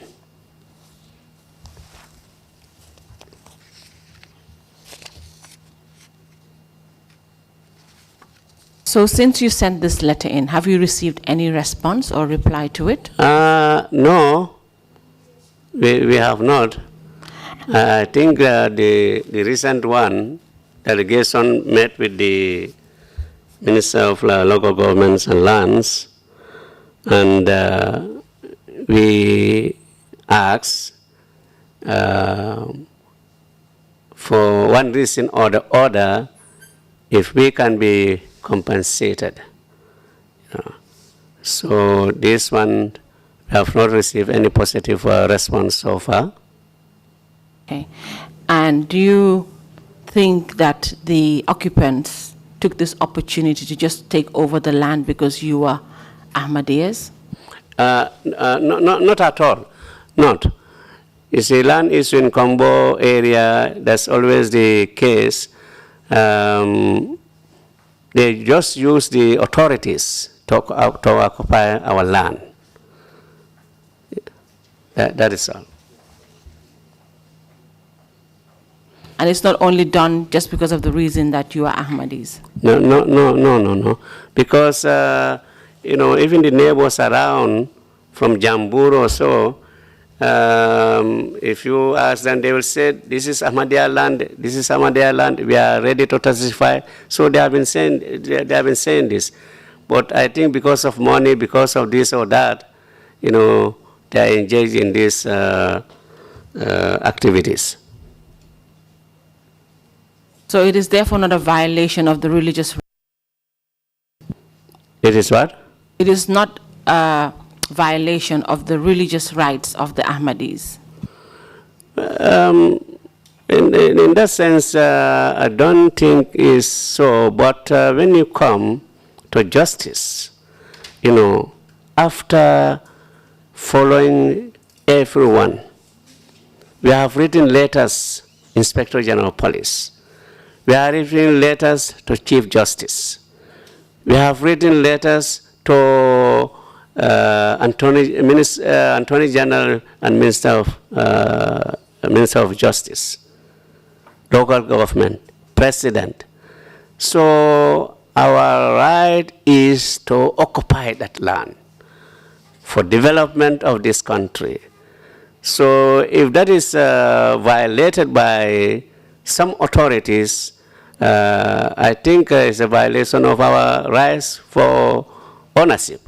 So since you sent this letter in, have you received any response or reply to it? No, we have not. I think the recent one, delegation met with the Minister of Local Governments and Lands, and we asked for one reason or the other if we can be compensated. So this one, we have not received any positive response so far. Okay. And do you think that the occupants took this opportunity to just take over the land because you are Ahmadiyyas? Not at all. not. You see, land issue in Combo area, that's always the case. They just use the authorities to occupy our land. That is all. And it's not only done just because of the reason that you are Ahmadis. No. Because, even the neighbors around from Jambur or so, if you ask them, they will say, this is Ahmadiyya land, this is Ahmadiyya land, we are ready to testify. So they have been saying this. But I think because of money, because of this or that, they are engaged in these activities. So it is therefore not a violation of the religious. It is what? It is not a violation of the religious rights of the Ahmadis. In that sense, I don't think it's so. But when you come to justice, after following everyone, we have written letters, Inspector General of Police. We have written letters to Chief Justice. We have written letters to Attorney General and Minister of Justice, local government, President. So our right is to occupy that land for development of this country. So if that is violated by some authorities, I think it's a violation of our rights for ownership.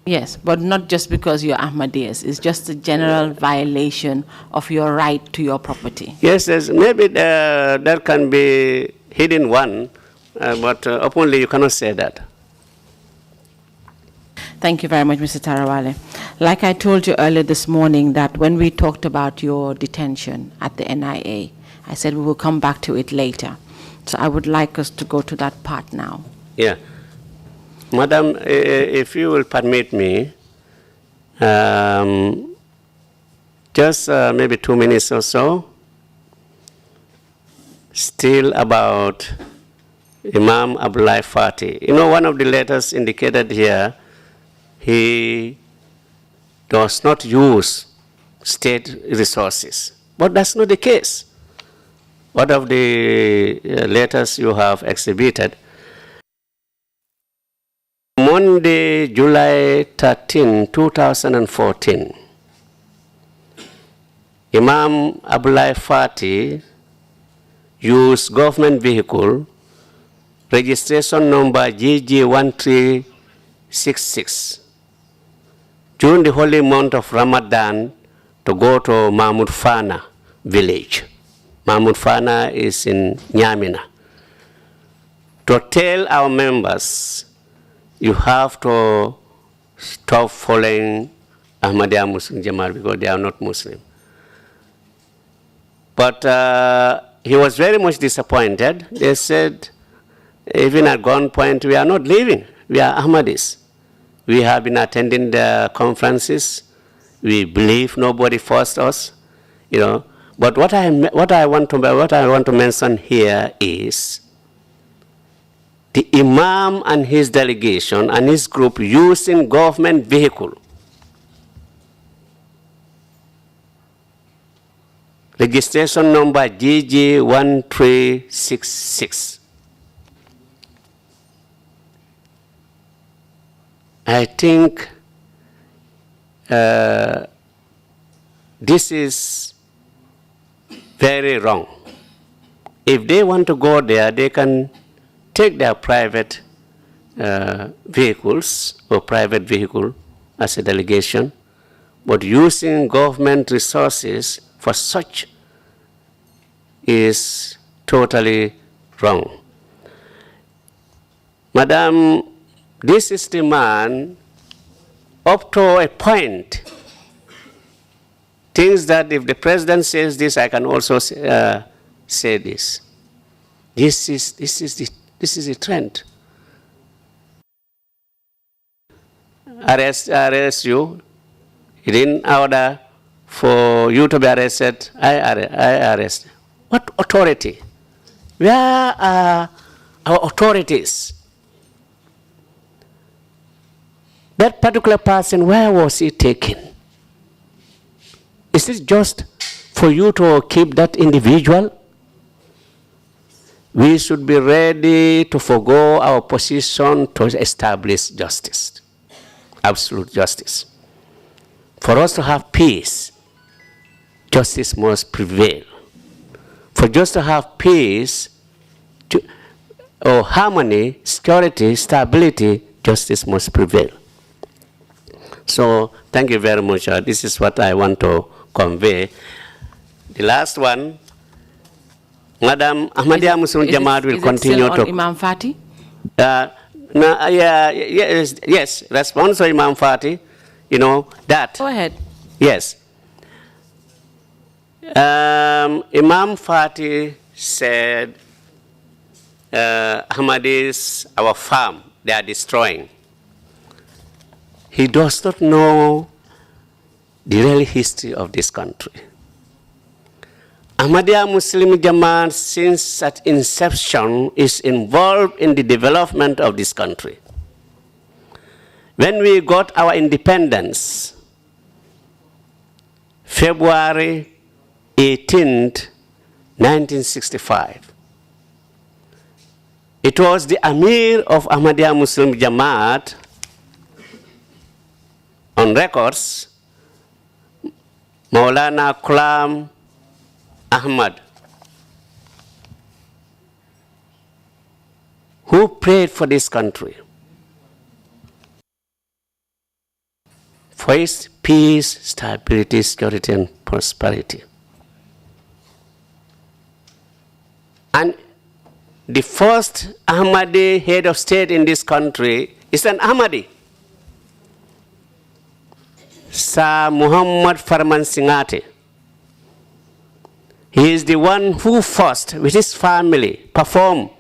Yes, but not just because you're Ahmadiyas. It's just a general violation of your right to your property. Yes, maybe there can be hidden one, but openly you cannot say that. Thank you very much, Mr. Trawally. Like I told you earlier this morning, that when we talked about your detention at the NIA, I said we will come back to it later. So I would like us to go to that part now. Yeah. Madam, if you will permit me, just maybe 2 minutes or so, still about Imam Abdullah Fati. One of the letters indicated here, he does not use state resources. But that's not the case. One of the letters you have exhibited, Monday, July 13, 2014, Imam Abdullah Fati used government vehicle, registration number GG1366, during the holy month of Ramadan to go to Mahmud Fana village. Mahmud Fana is in Nyamina. To tell our members, you have to stop following Ahmadiyya Muslim Jamaat because they are not Muslim. But he was very much disappointed. They said, even at gunpoint, we are not leaving. We are Ahmadis. We have been attending the conferences. We believe nobody forced us, But what I want to mention here is the Imam and his delegation and his group using government vehicle, registration number GG1366. I think this is very wrong. If they want to go there, they can take their private vehicles or private vehicle as a delegation, but using government resources for such is totally wrong. Madam, this is the man up to a point thinks that if the president says this, I can also say this. This is the trend. Arrest you, He didn't order for you to be arrested. I arrest. What authority? Where are our authorities? That particular person, where was he taken? Is it just for you to keep that individual? We should be ready to forgo our position to establish justice, absolute justice. For us to have peace, justice must prevail. For just to have peace, or harmony, security, stability, justice must prevail. So thank you very much. This is what I want to convey. The last one, Madam Ahmadiyya Muslim Jamaat will continue to. Imam Fati? Yes, response to Imam Fati, you know, that. Go ahead. Yes. Imam Fati said, Ahmadis, our farm, they are destroying. He does not know the real history of this country. Ahmadiyya Muslim Jamaat, since its inception, is involved in the development of this country. When we got our independence, February 18th, 1965, it was the Amir of Ahmadiyya Muslim Jamaat on records, Maulana Ghulam Ahmad, who prayed for this country, for its peace, stability, security, and prosperity. And the first Ahmadi head of state in this country is an Ahmadi, Sir Muhammad Farman Singate. He is the one who first, with his family, performed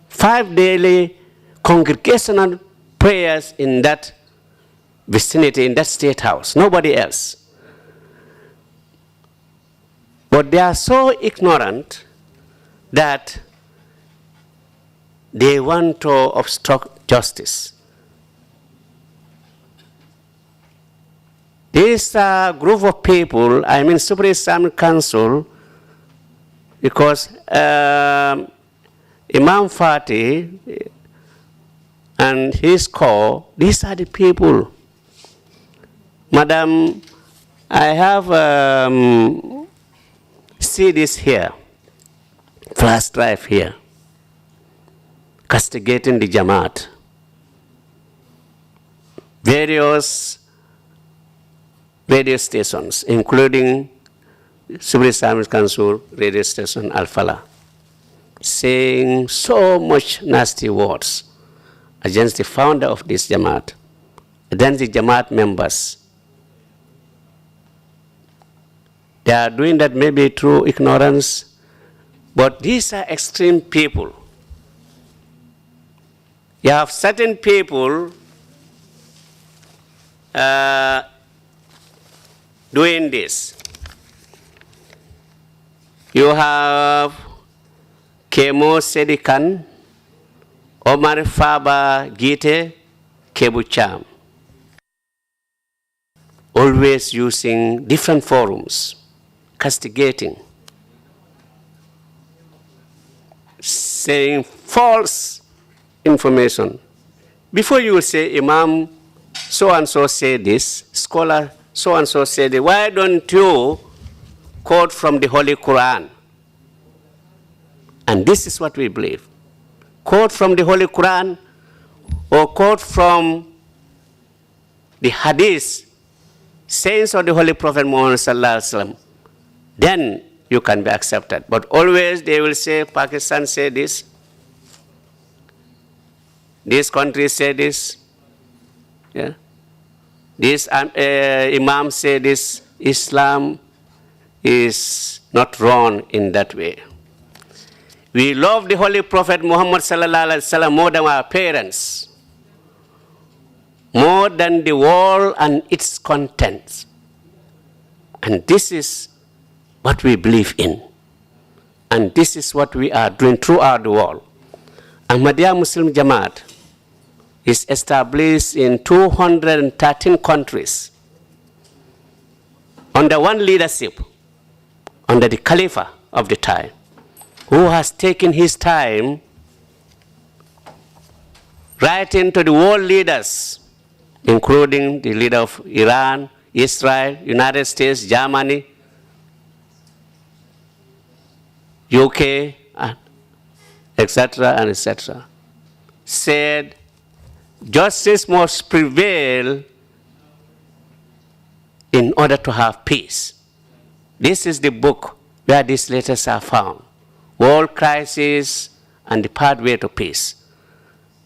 5 daily congregational prayers in that vicinity, in that state house. Nobody else. But they are so ignorant that they want to obstruct justice. This group of people, I mean Supreme Islamic Council, because Imam Fati and his core, these are the people. Madam, I have CDs here, flash drive here, castigating the Jamaat. Various radio stations, including Supreme Islamic Council radio station Al-Falah, saying so much nasty words against the founder of this Jamaat, against the Jamaat members. They are doing that maybe through ignorance, but these are extreme people. You have certain people doing this. You have Kemo Sedikan, Omar Faba Gite, Kebucham, always using different forums, castigating, saying false information. Before you will say Imam so-and-so said this, scholar so-and-so said it, why don't you quote from the Holy Quran? And this is what we believe. Quote from the Holy Quran or quote from the Hadith, sayings of the Holy Prophet Muhammad sallallahu alaihi wasallam, then you can be accepted. But always they will say, Pakistan say this country say this, yeah. This Imam say this, Islam is not wrong in that way. We love the Holy Prophet Muhammad sallallahu alaihi wasallam more than our parents. more than the world and its contents. And this is what we believe in. And this is what we are doing throughout the world. Ahmadiyya Muslim Jamaat is established in 213 countries under one leadership, under the Khalifa of the time, who has taken his time writing to the world leaders, including the leader of Iran, Israel, United States, Germany, UK, etc., and etc., said justice must prevail in order to have peace. This is the book where these letters are found. World crisis and the pathway to peace.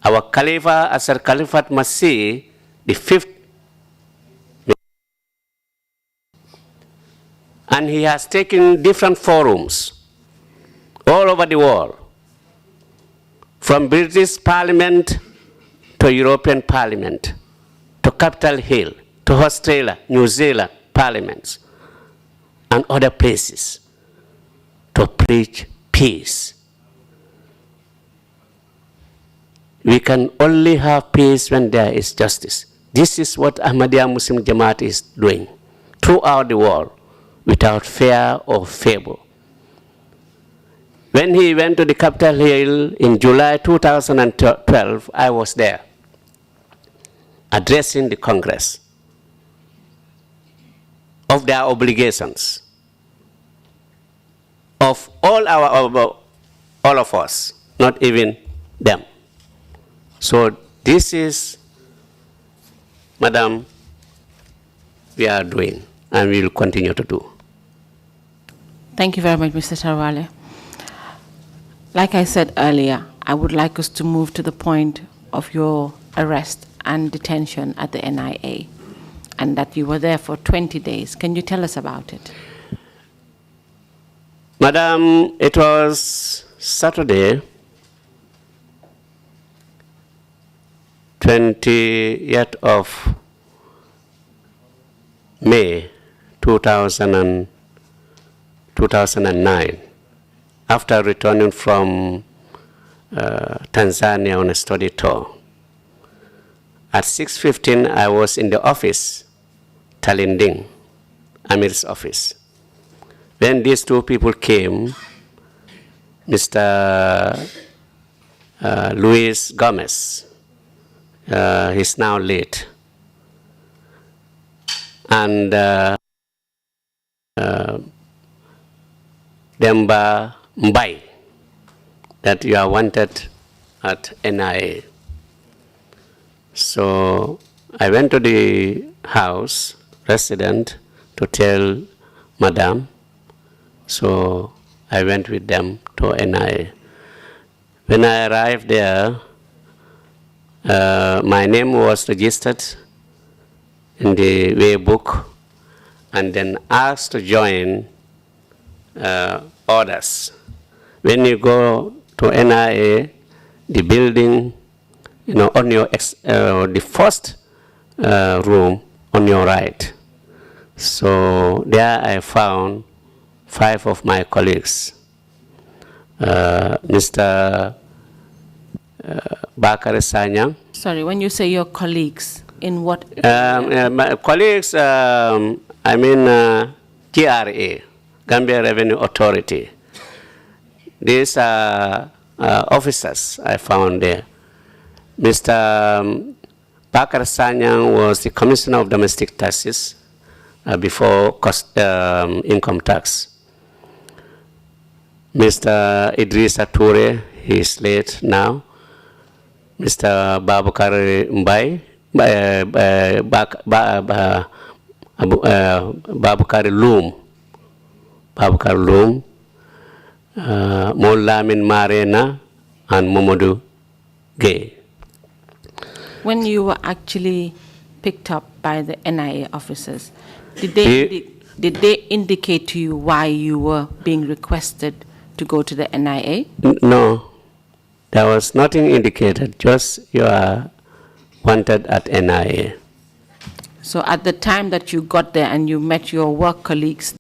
Our Khalifa, Asar Khalifat Masih, the fifth, and he has taken different forums all over the world, from British Parliament to European Parliament, to Capitol Hill, to Australia, New Zealand parliaments, and other places, to preach peace. We can only have peace when there is justice. This is what Ahmadiyya Muslim Jamaat is doing throughout the world, without fear or favor. When he went to the Capitol Hill in July 2012, I was there, addressing the Congress of their obligations, of all of us, not even them. So this is, Madam, we are doing, and we will continue to do. Thank you very much, Mr. Trawally. Like I said earlier, I would like us to move to the point of your arrest and detention at the NIA, and that you were there for 20 days. Can you tell us about it? Madam, it was Saturday, 20th of May 2009, after returning from Tanzania on a study tour. At 6:15, I was in the office, Talinding, Amir's office. When these two people came, Mr. Luis Gomez, he's now late, and Demba Mbai, that you are wanted at NIA. So I went to the house, resident, to tell Madam. So I went with them to NIA. When I arrived there, my name was registered in the way book, and then asked to join others. When you go to NIA, the building, on your the first room on your right. So there I found 5 of my colleagues. Mr. Bakare Sanyang. Sorry, when you say your colleagues, in what? My colleagues, I mean TRRC, Gambia Revenue Authority. These are officers I found there. Mr. Bakare Sanyang was the Commissioner of Domestic Taxes before income tax. Mr. Idrissa Toure, he is late now. Mr. Babukar Mbai, Babukar Loom, Moulamin Marena, and Momodu Gay. When you were actually picked up by the NIA officers, did they indicate to you why you were being requested to go to the NIA? No, there was nothing indicated, just you are wanted at NIA. So at the time that you got there and you met your work colleagues,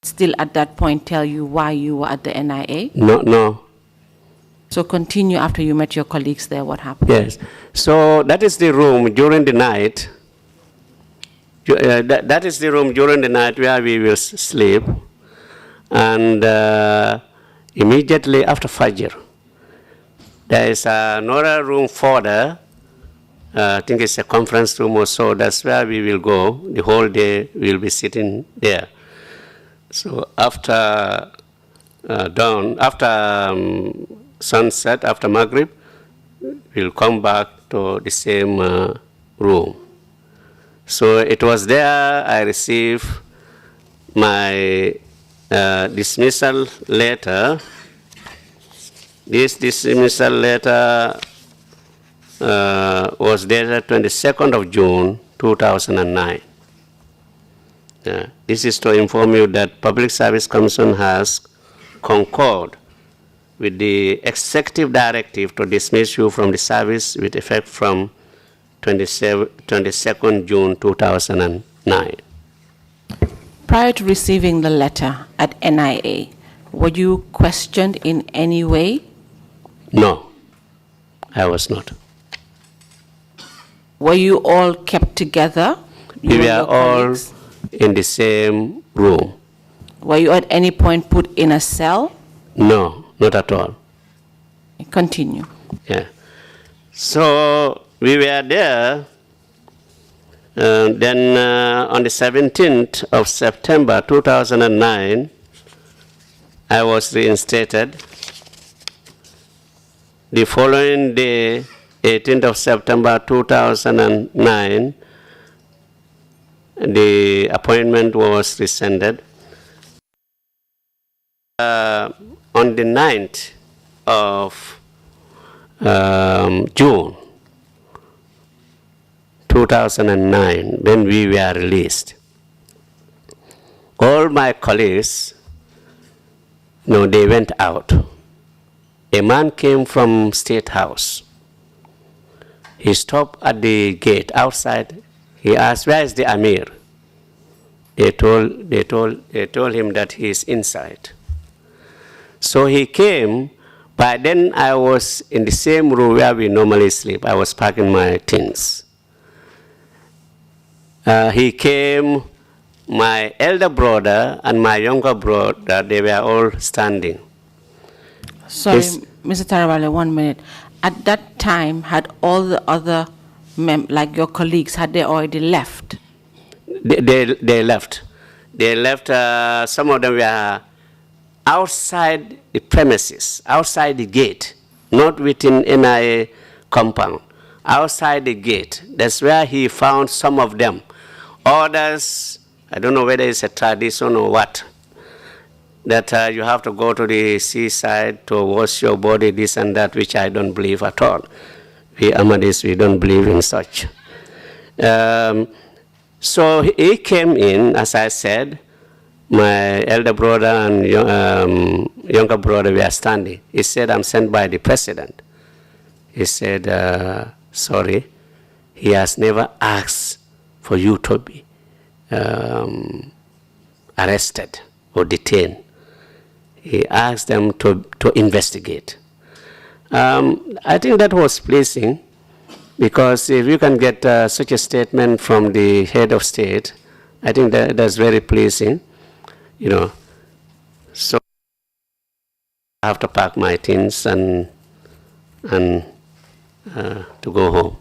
still at that point tell you why you were at the NIA? No. So continue after you met your colleagues there, what happened? Yes. So that is the room during the night. That is the room during the night where we will sleep. And immediately after Fajr, there is another room further. I think it's a conference room or so. That's where we will go. The whole day we will be sitting there. So after dawn, after sunset, after Maghrib, we'll come back to the same room. So it was there I received my dismissal letter. This dismissal letter was dated 22nd of June, 2009. This is to inform you that Public Service Commission has concurred with the executive directive to dismiss you from the service with effect from 22nd June 2009. Prior to receiving the letter at NIA, were you questioned in any way? No, I was not. Were you all kept together? We were all in the same room. Were you at any point put in a cell? No, not at all. Continue. Yeah. So we were there. Then on the 17th of September 2009, I was reinstated. The following day, 18th of September 2009, the appointment was rescinded. On the 9th of June 2009, when we were released, all my colleagues, they went out. A man came from State House. He stopped at the gate outside. He asked, "Where is the Amir?" They told him that he is inside. So he came. By then I was in the same room where we normally sleep. I was packing my things. He came, my elder brother and my younger brother, they were all standing. Sorry, Mr. Trawally, 1 minute. At that time, had all the other, like your colleagues, had they already left? They left. They left, some of them were outside the premises, outside the gate, not within NIA compound, outside the gate. That's where he found some of them. Others, I don't know whether it's a tradition or what, that you have to go to the seaside to wash your body, this and that, which I don't believe at all. We Ahmadis, we don't believe in such. So he came in, as I said, my elder brother and younger brother were standing. He said, "I'm sent by the president." He said, "Sorry, he has never asked for you to be arrested or detained. He asked them to investigate." I think that was pleasing, because if you can get such a statement from the head of state, I think that's very pleasing. So I have to pack my things and to go home.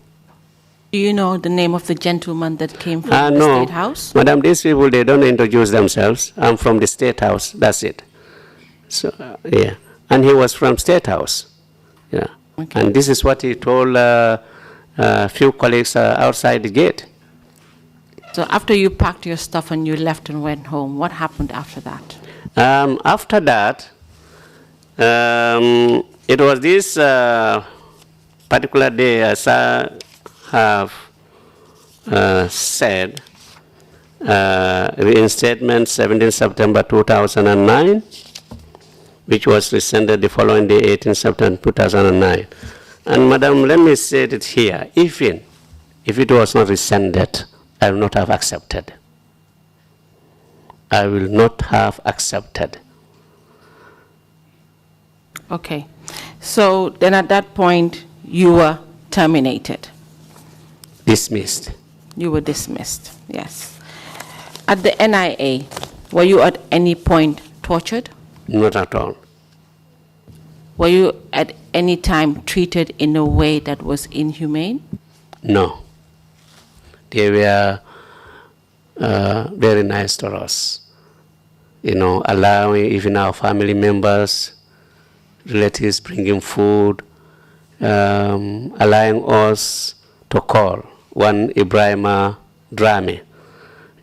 Do you know the name of the gentleman that came from the State House? Madam, these people, they don't introduce themselves. I'm from the State House, that's it. So, yeah. And he was from State House. Yeah. Okay. And this is what he told a few colleagues outside the gate. So after you packed your stuff and you left and went home, what happened after that? After that, it was this particular day, as I have said, reinstatement 17 September 2009, which was rescinded the following day, 18 September 2009. And Madam, let me say it here. Even if it was not rescinded, I will not have accepted. I will not have accepted. Okay. So then at that point, you were terminated. Dismissed. You were dismissed, yes. At the NIA, were you at any point tortured? Not at all. Were you at any time treated in a way that was inhumane? No. They were very nice to us. You know, allowing even our family members, relatives bringing food, allowing us to call. One Ibrahima Drame,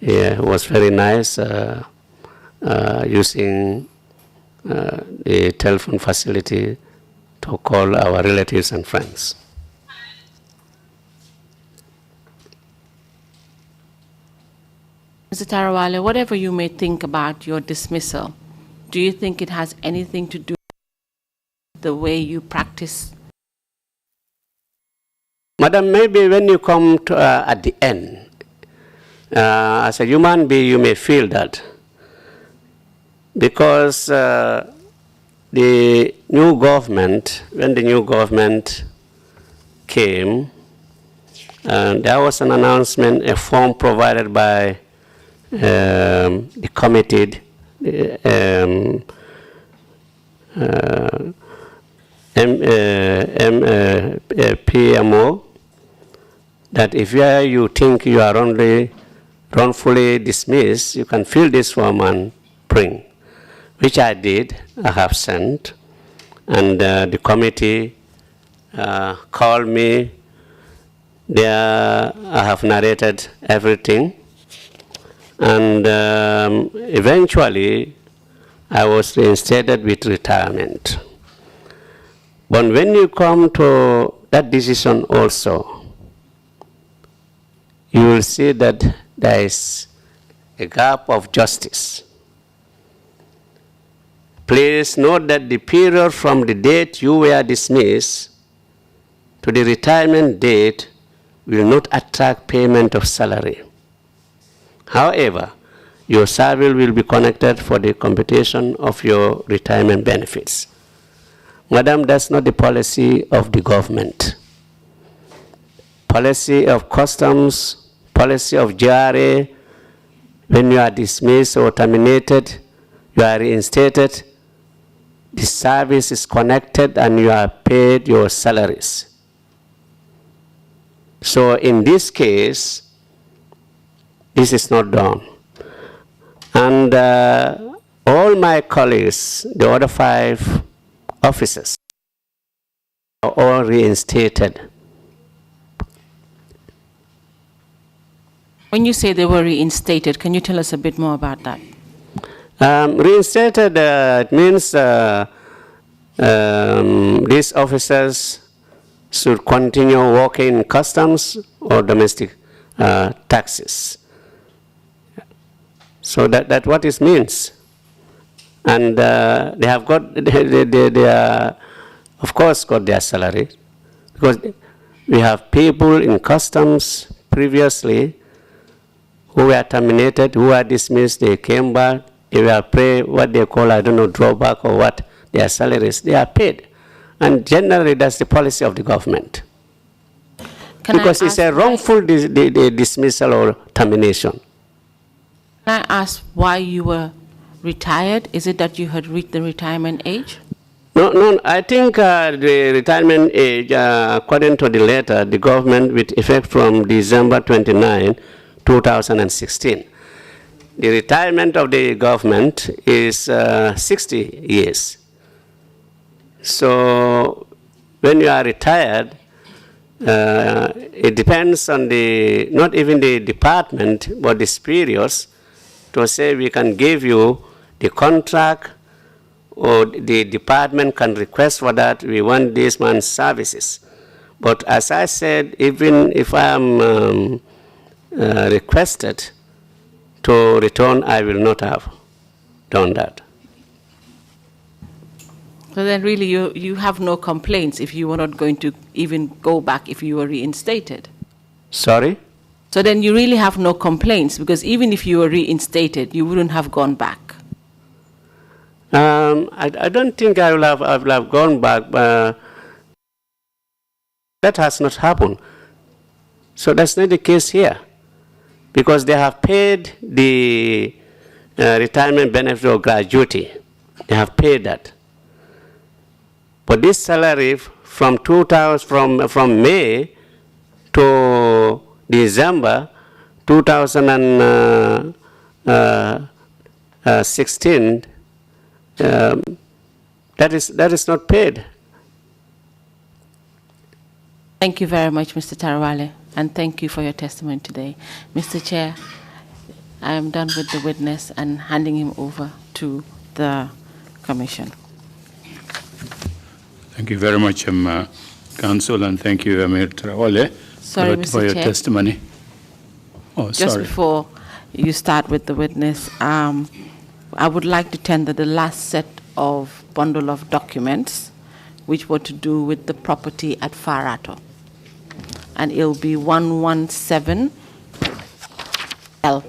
was very nice, using the telephone facility to call our relatives and friends. Mr. Trawally, whatever you may think about your dismissal, do you think it has anything to do with the way you practice? Madam, maybe when you come to, at the end, as a human being, you may feel that. Because the new government, when the new government came, there was an announcement, a form provided by the committee, PMO, that if you think you are only wrongfully dismissed, you can fill this form and bring, which I did. I have sent, and the committee called me. There, I have narrated everything, and eventually, I was reinstated with retirement. But when you come to that decision also, you will see that there is a gap of justice. Please note that the period from the date you were dismissed to the retirement date will not attract payment of salary. However, your salary will be connected for the computation of your retirement benefits. Madam, that's not the policy of the government. Policy of customs, policy of JRA, when you are dismissed or terminated, you are reinstated, the service is connected and you are paid your salaries. So in this case, this is not done. And all my colleagues, the other 5 officers, are all reinstated. When you say they were reinstated, can you tell us a bit more about that? Reinstated, it means these officers should continue working in customs or domestic taxes. So that's what it means. And they have got, they are, of course, got their salary, because we have people in customs previously who were terminated, who were dismissed, they came back, they were paid what they call, I don't know, drawback or what, their salaries, they are paid. And generally, that's the policy of the government. Because it's a wrongful dismissal or termination. Can I ask why you were retired? Is it that you had reached the retirement age? No, I think the retirement age, according to the letter, the government with effect from December 29, 2016. The retirement of the government is 60 years. So when you are retired, it depends on the, not even the department, but the superiors, to say we can give you the contract, or the department can request for that, we want this man's services. But as I said, even if I am requested to return, I will not have done that. So then really you have no complaints if you were not going to even go back if you were reinstated. Sorry? So then you really have no complaints, because even if you were reinstated, you wouldn't have gone back. I don't think I will have gone back. That has not happened. So that's not the case here, because they have paid the retirement benefit of gratuity. They have paid that. But this salary from May to December 2016, that is not paid. Thank you very much, Mr. Trawally, and thank you for your testimony today. Mr. Chair, I am done with the witness and handing him over to the Commission. Thank you very much, Council, and thank you, Amir Trawally, for your testimony. Oh, Just sorry. before you start with the witness, I would like to tender the last set of bundle of documents which were to do with the property at Farato. And it'll be 117L.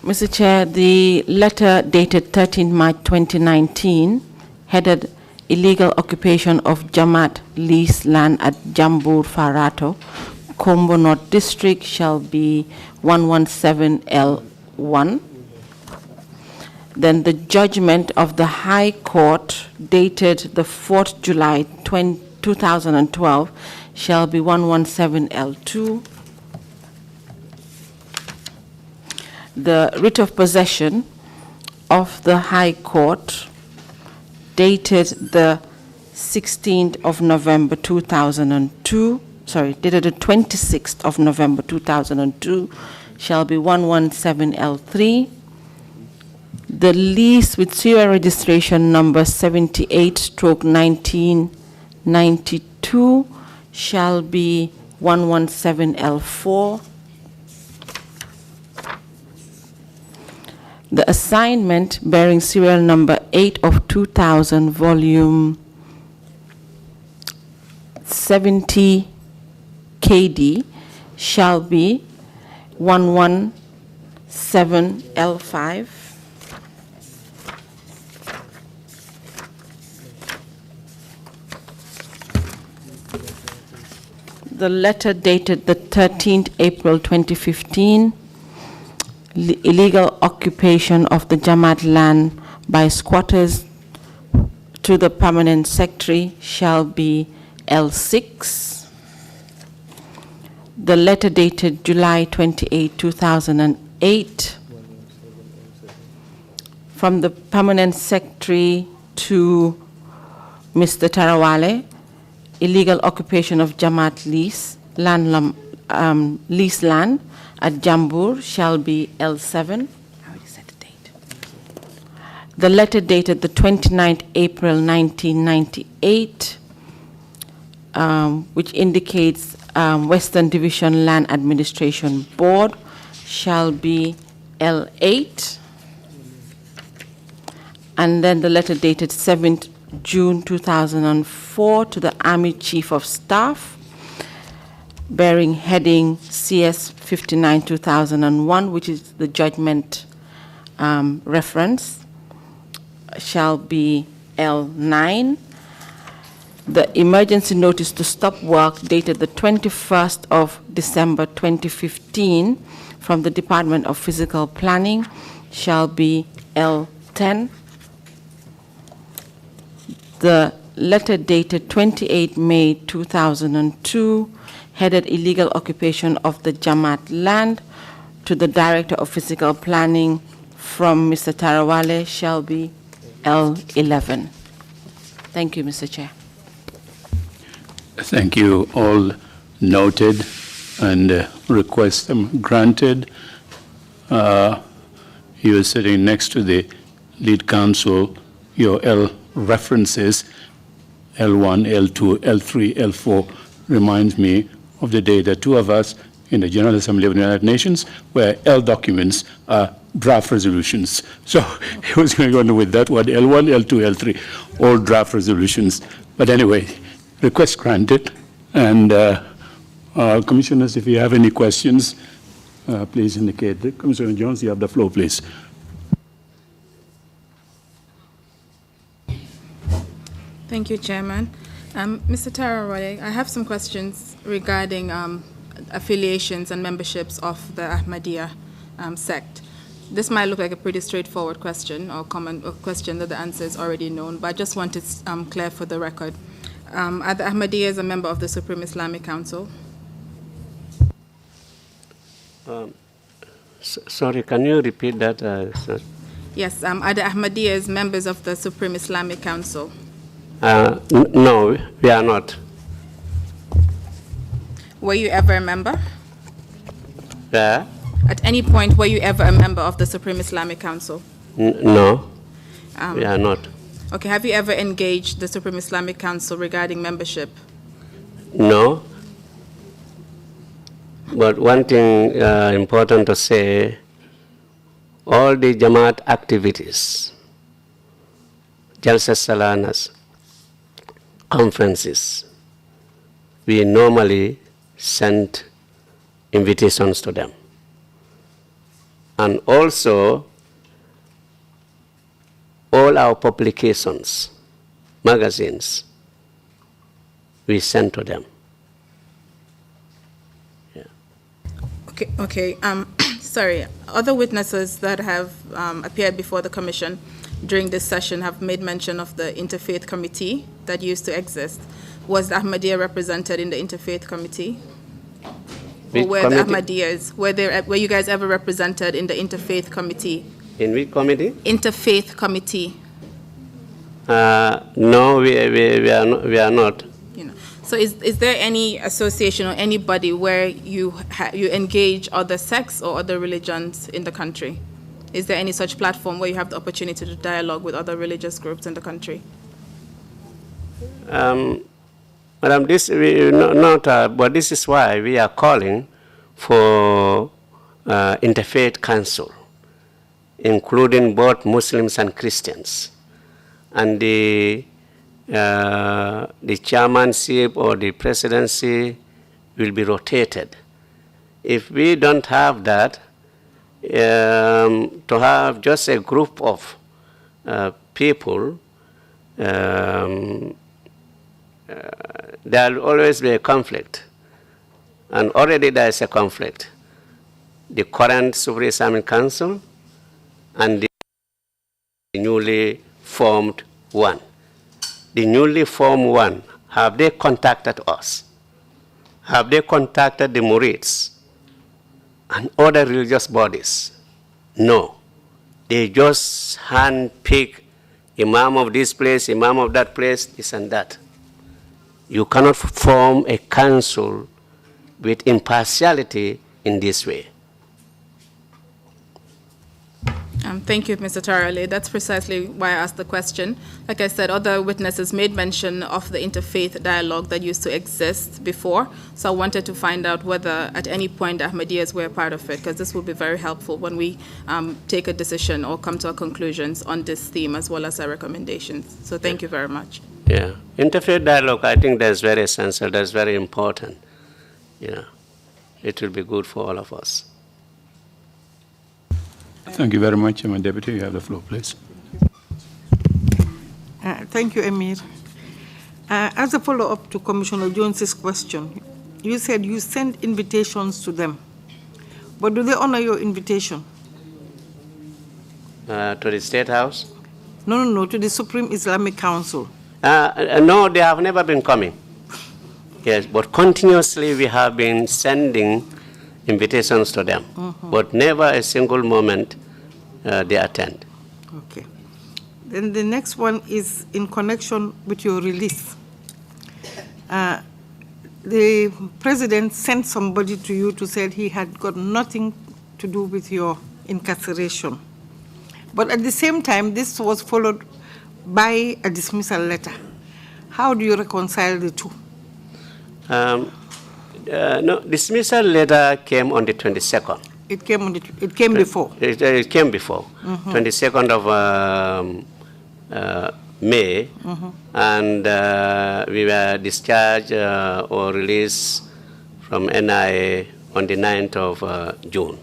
Mr. Chair, the letter dated 13 March 2019, headed Illegal Occupation of Jamaat Lease Land at Jambur Farato, Kombo North District, shall be 117L1. Then the judgment of the High Court dated the 4th July 2012 shall be 117L2. The writ of possession of the High Court dated the 16th of November 2002, dated the 26th of November 2002, shall be 117L3. The lease with serial registration number 78/1992 shall be 117L4. The assignment bearing serial number 8 of 2000, volume 70 KD, shall be 117L5. The letter dated the 13th April 2015, illegal occupation of the Jamaat land by squatters to the permanent secretary, shall be L6. The letter dated July 28, 2008, from the permanent secretary to Mr. Trawally, illegal occupation of Jamaat lease land at Jambur, shall be L7. I already said the date. The letter dated the 29th April 1998, which indicates Western Division Land Administration Board, shall be L8. And then the letter dated 7th June 2004 to the Army Chief of Staff, bearing heading CS 59/2001, which is the judgment reference, shall be L9. The emergency notice to stop work dated the 21st of December 2015 from the Department of Physical Planning shall be L10. The letter dated 28 May 2002, headed illegal occupation of the Jamaat land to the Director of Physical Planning from Mr. Trawally, shall be L11. Thank you, Mr. Chair. Thank you. All noted and request granted. You are sitting next to the lead counsel. Your L references, L1, L2, L3, L4, reminds me of the day that two of us in the General Assembly of the United Nations, where L documents are draft resolutions. So he was going on with that one, L1, L2, L3, all draft resolutions. But anyway, request granted. And commissioners, if you have any questions, please indicate. Commissioner Jones, you have the floor, please. Thank you, Chairman. Mr. Trawally, I have some questions regarding affiliations and memberships of the Ahmadiyya sect. This might look like a pretty straightforward question or question that the answer is already known, but I just want it clear for the record. Are the Ahmadiyyas a member of the Supreme Islamic Council? Sorry, can you repeat that? Sir? Yes, are the Ahmadiyyas members of the Supreme Islamic Council? No, we are not. Were you ever a member? Yeah. At any point, were you ever a member of the Supreme Islamic Council? No, we are not. Okay, have you ever engaged the Supreme Islamic Council regarding membership? No. But one thing important to say, all the Jamaat activities, Jalsas Salanas, conferences, we normally send invitations to them. And also, all our publications, magazines, we send to them. Yeah. Okay. Sorry. Other witnesses that have appeared before the Commission during this session have made mention of the Interfaith Committee that used to exist. Was the Ahmadiyya represented in the Interfaith Committee? Or were the Ahmadiyyas, were you guys ever represented in the Interfaith Committee? In which committee? Interfaith Committee. No, we are not. So is there any association or anybody where you engage other sects or other religions in the country? Is there any such platform where you have the opportunity to dialogue with other religious groups in the country? Madam, but this is why we are calling for interfaith council, including both Muslims and Christians. And the chairmanship or the presidency will be rotated. If we don't have that, to have just a group of people, there will always be a conflict. And already there is a conflict. The current Supreme Islamic Council and the newly formed one. The newly formed one, have they contacted us? Have they contacted the Murids and other religious bodies? No. They just hand-pick Imam of this place, Imam of that place, this and that. You cannot form a council with impartiality in this way. Thank you, Mr. Trawally. That's precisely why I asked the question. Like I said, other witnesses made mention of the interfaith dialogue that used to exist before. So I wanted to find out whether at any point the Ahmadiyyas were a part of it, because this will be very helpful when we take a decision or come to our conclusions on this theme as well as our recommendations. So thank you very much. Yeah, interfaith dialogue, I think that's very essential, that's very important. It will be good for all of us. Thank you very much, my deputy. You have the floor, please. Thank you, Emir. As a follow-up to Commissioner Jones's question, you said you send invitations to them, but do they honor your invitation? To the State House? No, to the Supreme Islamic Council. No, they have never been coming. Yes, but continuously we have been sending invitations to them, but never a single moment they attend. Okay. Then the next one is in connection with your release. the president sent somebody to you to say he had got nothing to do with your incarceration. But at the same time, this was followed by a dismissal letter. How do you reconcile the two? No, dismissal letter came on the 22nd. It came before. It came before, 22nd of May, and we were discharged or released from NIA on the 9th of June.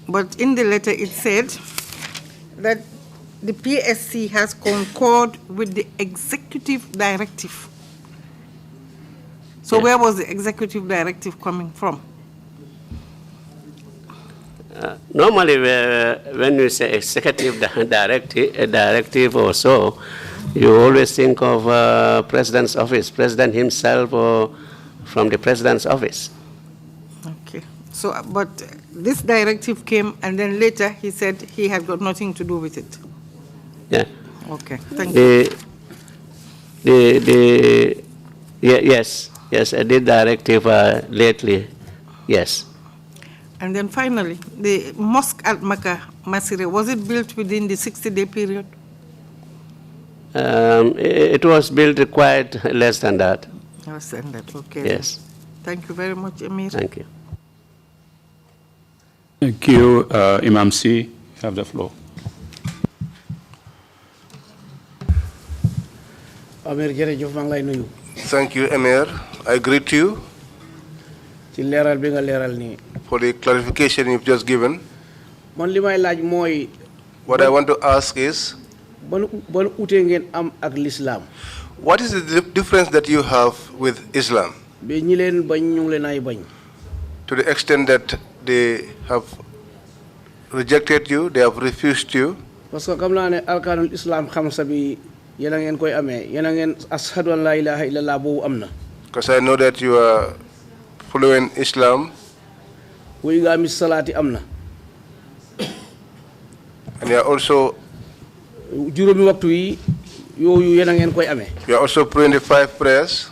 But in the letter it said that the PSC has concurred with the executive directive. So where was the executive directive coming from? Normally, when you say executive directive or so, you always think of president's office, president himself, or from the president's office. Okay. So, but this directive came, and then later he said he had got nothing to do with it. Yeah. Okay. Thank you. Yes, I did directive lately. Yes. And then finally, the mosque at Makkah, Masire, was it built within the 60-day period? It was built quite less than that. Less than that, okay. Yes. Thank you very much, Emir. Thank you. Thank you, Imam C. You have the floor. Amir jërëjëf maa ngi lay nuyu. Thank you, Emir. I greet you ci leeral bi nga leeral nii. for the clarification you've just given. Man li may laaj mooy. What I want to ask is, ban ute ngeen am ak l'islam. what is the difference that you have with Islam? Ba ñi leen bañ ñu ngi leen ay bañ. To the extent that they have rejected you, they have refused you. Parce que xam naa ne arkaanul islam xamsa bi yéen a ngeen koy amee yéen a ngeen ashadu an la ilaha illallah boobu am na. Because I know that you are following Islam. Wa iqaamis salaati am na. And you are also juróomi waxtu yi yooyu yéen a ngeen koy amee. You are also praying the 5 prayers.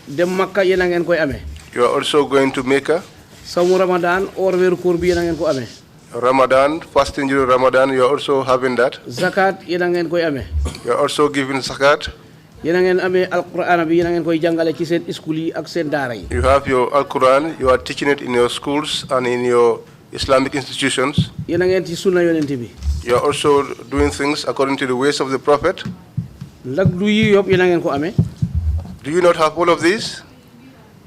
Dem Makka yéen a ngeen koy amee. You are also going to Mecca. Samu Ramadan or weeru koor bi yéen a ngeen ko amee. Ramadan, fasting during Ramadan, you are also having that. Zakat yéen a ngeen koy amee. You are also giving zakat. Yéen a ngeen amee alquran bi yéen a ngeen koy jàngale ci seen school yi ak seen daara yi. You have your Al-Quran, you are teaching it in your schools and in your Islamic institutions. Yéen a ngeen ci sunna yonent bi. You are also doing things according to the ways of the Prophet. Ndak du yi yëpp yéen a ngeen ko amee. Do you not have all of these?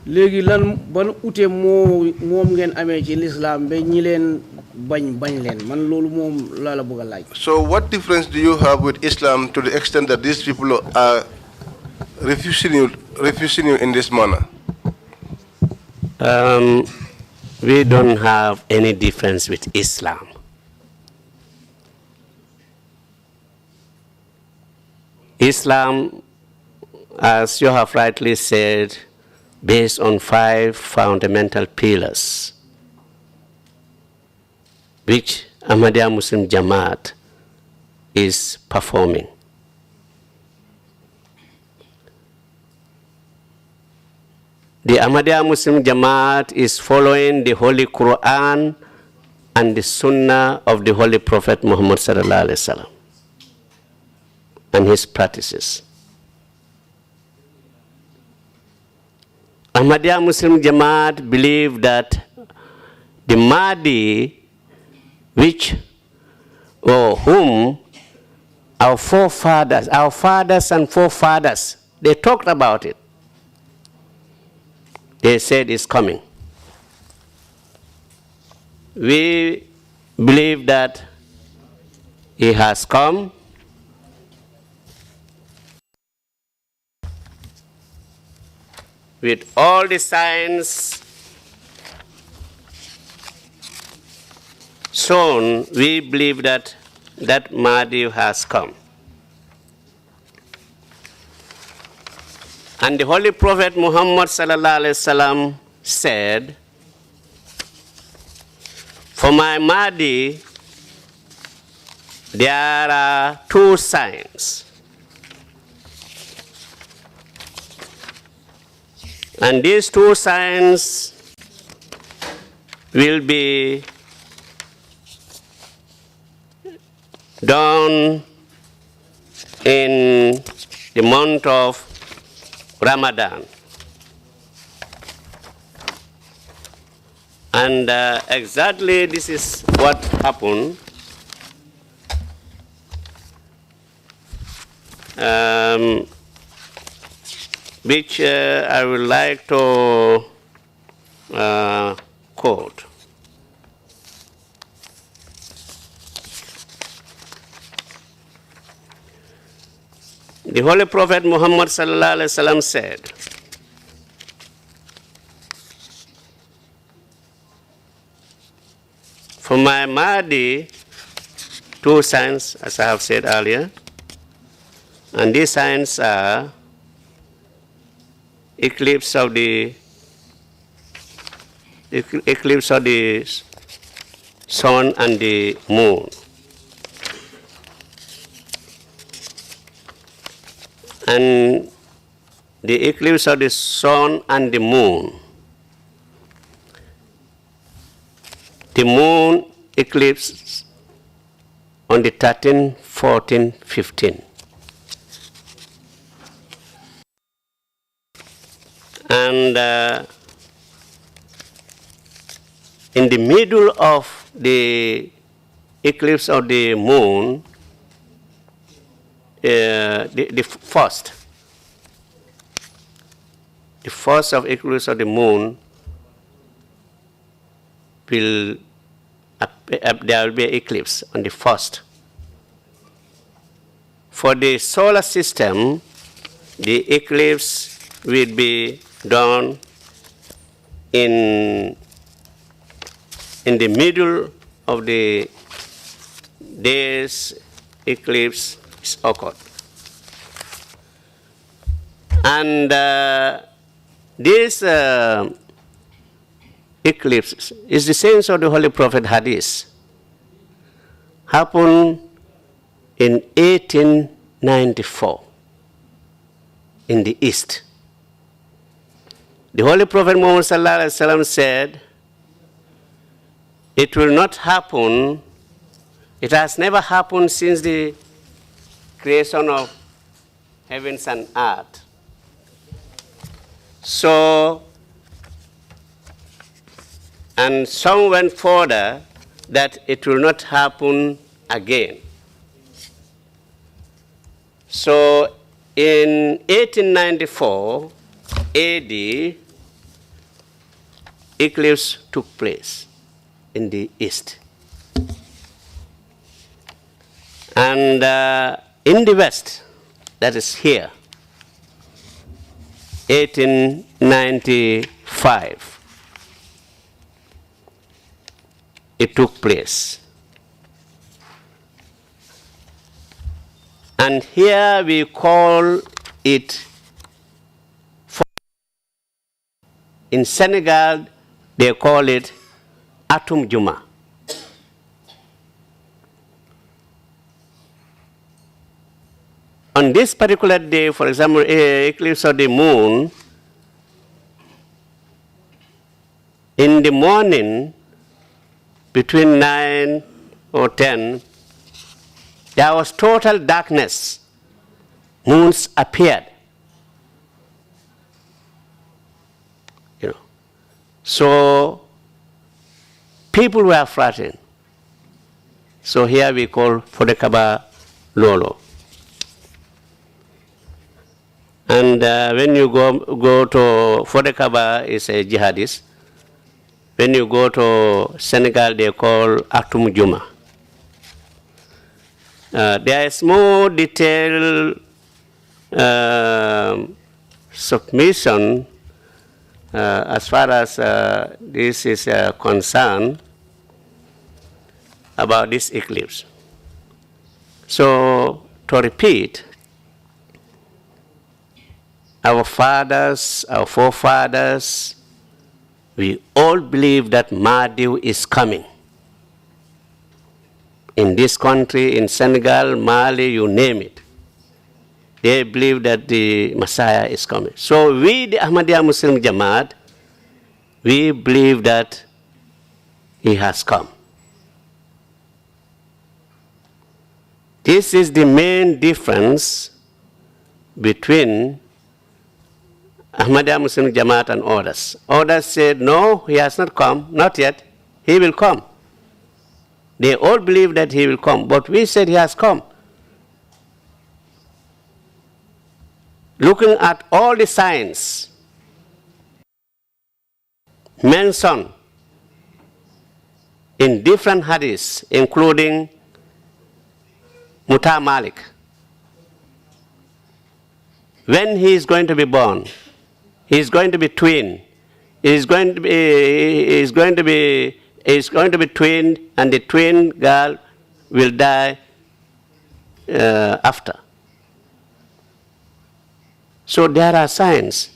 Léegi lan ban ute moom ngeen amee ci l'islam ba ñi leen bañ leen man loolu moom laa la bëgg a laaj. So what difference do you have with Islam to the extent that these people are refusing you in this manner? We don't have any difference with Islam. Islam, as you have rightly said, based on 5 fundamental pillars, which Ahmadiyya Muslim Jamaat is performing. The Ahmadiyya Muslim Jamaat is following the Holy Quran and the Sunnah of the Holy Prophet Muhammad sallallahu alaihi wasallam and his practices. Ahmadiyya Muslim Jamaat believe that the Mahdi, whom our fathers and forefathers, they talked about it. They said it's coming. We believe that he has come. With all the signs shown, we believe that Mahdi has come. And the Holy Prophet Muhammad sallallahu alaihi wasallam said, "For my Mahdi, there are 2 signs. And these two signs will be done in the month of Ramadan. And exactly this is what happened. Which I would like to quote. The Holy Prophet Muhammad sallallahu alaihi wasallam said, "For my Mahdi, two signs, as I have said earlier, and these signs are eclipse of the sun and the moon. And the eclipse of the sun and the moon eclipse on the 13, 14, 15. And in the middle of the eclipse of the moon, the first of eclipse of the moon will there will be an eclipse on the first. For the solar system, the eclipse will be done in the middle of the day's eclipse is occurred. And this eclipse is the sense of the Holy Prophet Hadith. Happened in 1894 in the East. The Holy Prophet Muhammad sallallahu alaihi wasallam said, "It will not happen. It has never happened since the creation of heavens and earth." So, and some went further that it will not happen again. So, in 1894 AD, eclipse took place in the East. And in the West, that is here, 1895, it took place. And here we call it, in Senegal, they call it Atum Juma. On this particular day, for example, eclipse of the moon, in the morning, between 9 or 10, there was total darkness. Moons appeared. So people were frightened. So here we call Fodekaba Lolo. And when you go to Fodekaba, is a jihadist. When you go to Senegal, they call Atum Juma. There is more detailed submission as far as this is concerned about this eclipse. So, to repeat, our fathers, our forefathers, we all believe that Mahdi is coming. In this country, in Senegal, Mali, you name it. They believe that the Messiah is coming. So we, the Ahmadiyya Muslim Jamaat, we believe that he has come. This is the main difference between Ahmadiyya Muslim Jamaat and others. Others said, no, he has not come, not yet, he will come. They all believe that he will come, but we said he has come. Looking at all the signs mentioned in different hadiths, including Muta Malik, when he is going to be born, he is going to be twin. He is going to be twin, and the twin girl will die after. So there are signs.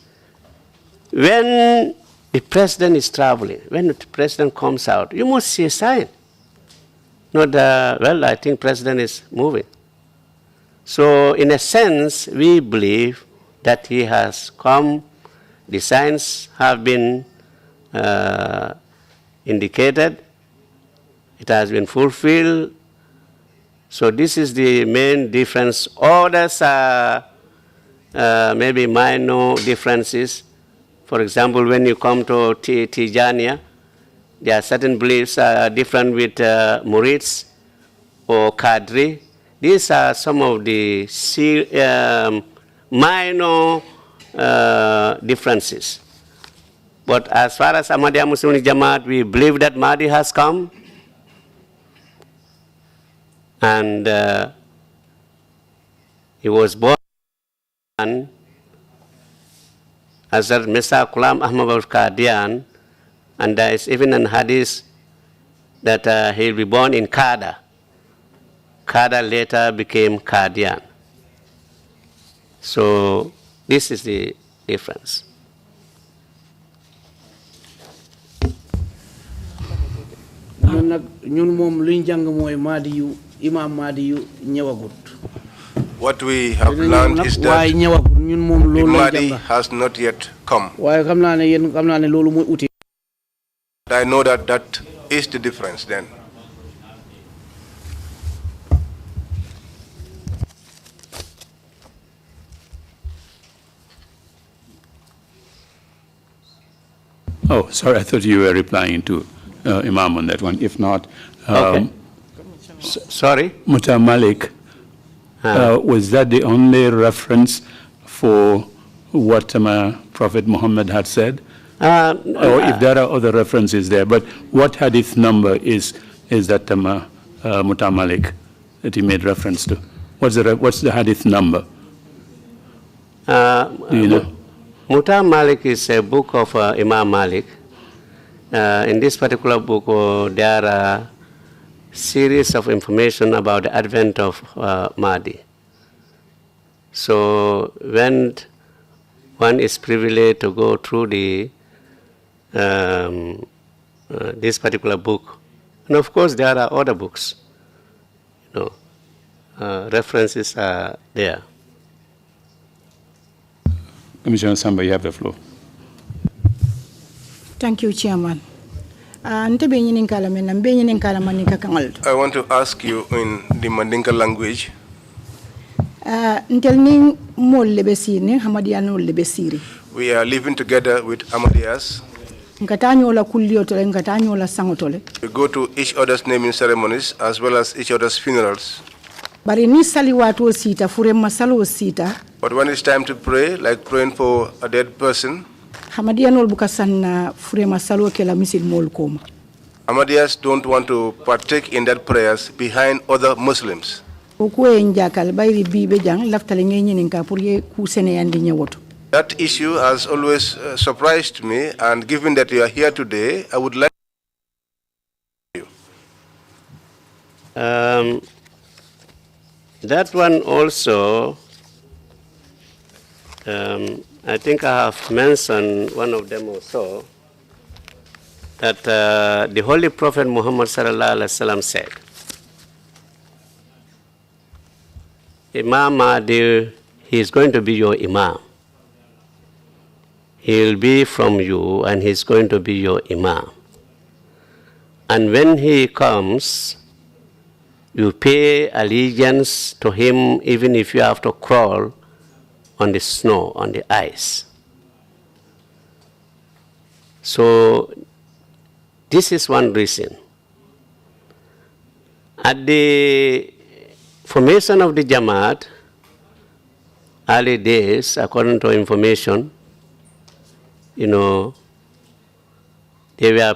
When the president is traveling, when the president comes out, you must see a sign. Not, well, I think president is moving. So in a sense, we believe that he has come. The signs have been indicated. It has been fulfilled. So this is the main difference. Others are maybe minor differences. For example, when you come to Tijaniya, there are certain beliefs different with Murids or Qadri. These are some of the minor differences. But as far as Ahmadiyya Muslim Jamaat, we believe that Mahdi has come, and he was born as Misa Qulam Ahmad Qadian, and there is even an hadith that he will be born in Qada. Qada later became Qadian. So this is the difference. What we have learned is that the Mahdi has not yet come. I know that that is the difference then. Oh, sorry, I thought you were replying to Imam on that one. If not, okay. Sorry? Muta Malik, was that the only reference for what Prophet Muhammad had said? Or if there are other references there, but what hadith number is that Muta Malik that he made reference to? What's the hadith number? Do you know? Muta Malik is a book of Imam Malik. In this particular book, there are series of information about the advent of Mahdi. So when one is privileged to go through the this particular book, and of course there are other books, references are there. Commissioner Samba, you have the floor. Thank you, Chairman. I want to ask you in the Mandinka language. We are living together with Ahmadiyyas. We go to each other's naming ceremonies as well as each other's funerals. But when it's time to pray, like praying for a dead person, Ahmadiyyas don't want to partake in that prayers behind other Muslims. That issue has always surprised me, and given that you are here today, I would like you. That one also, I think I have mentioned one of them also, that the Holy Prophet Muhammad sallallahu alaihi wasallam said, Imam Mahdi, he is going to be your imam. He will be from you and he is going to be your imam. And when he comes, you pay allegiance to him even if you have to crawl on the snow, on the ice. So this is one reason. At the formation of the Jamaat, early days, according to information, they were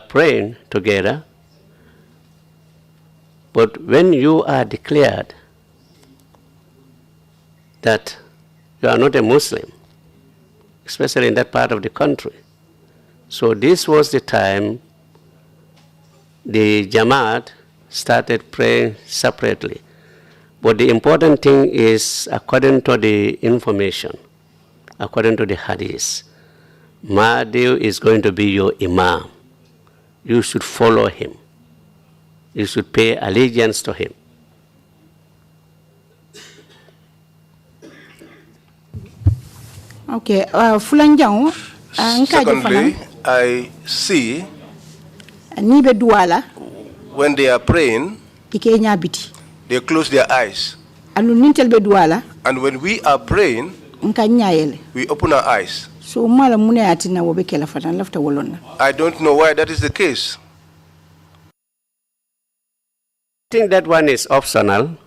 praying together. But when you are declared that you are not a Muslim, especially in that part of the country, so this was the time the Jamaat started praying separately. But the important thing is, according to the information, according to the hadith, Mahdi is going to be your imam. You should follow him. You should pay allegiance to him. Okay, Fulanjang, secondly, I see when they are praying, they close their eyes. And when we are praying, we open our eyes. So I don't know why that is the case. I think that one is optional.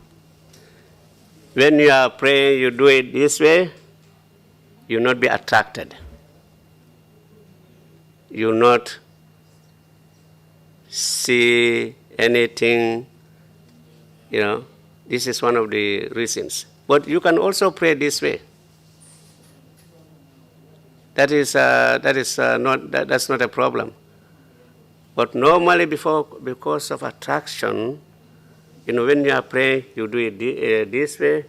When you are praying, you do it this way, you will not be attracted. You will not see anything, This is one of the reasons. But you can also pray this way. That's not a problem. But normally because of attraction, when you are praying, you do it this way.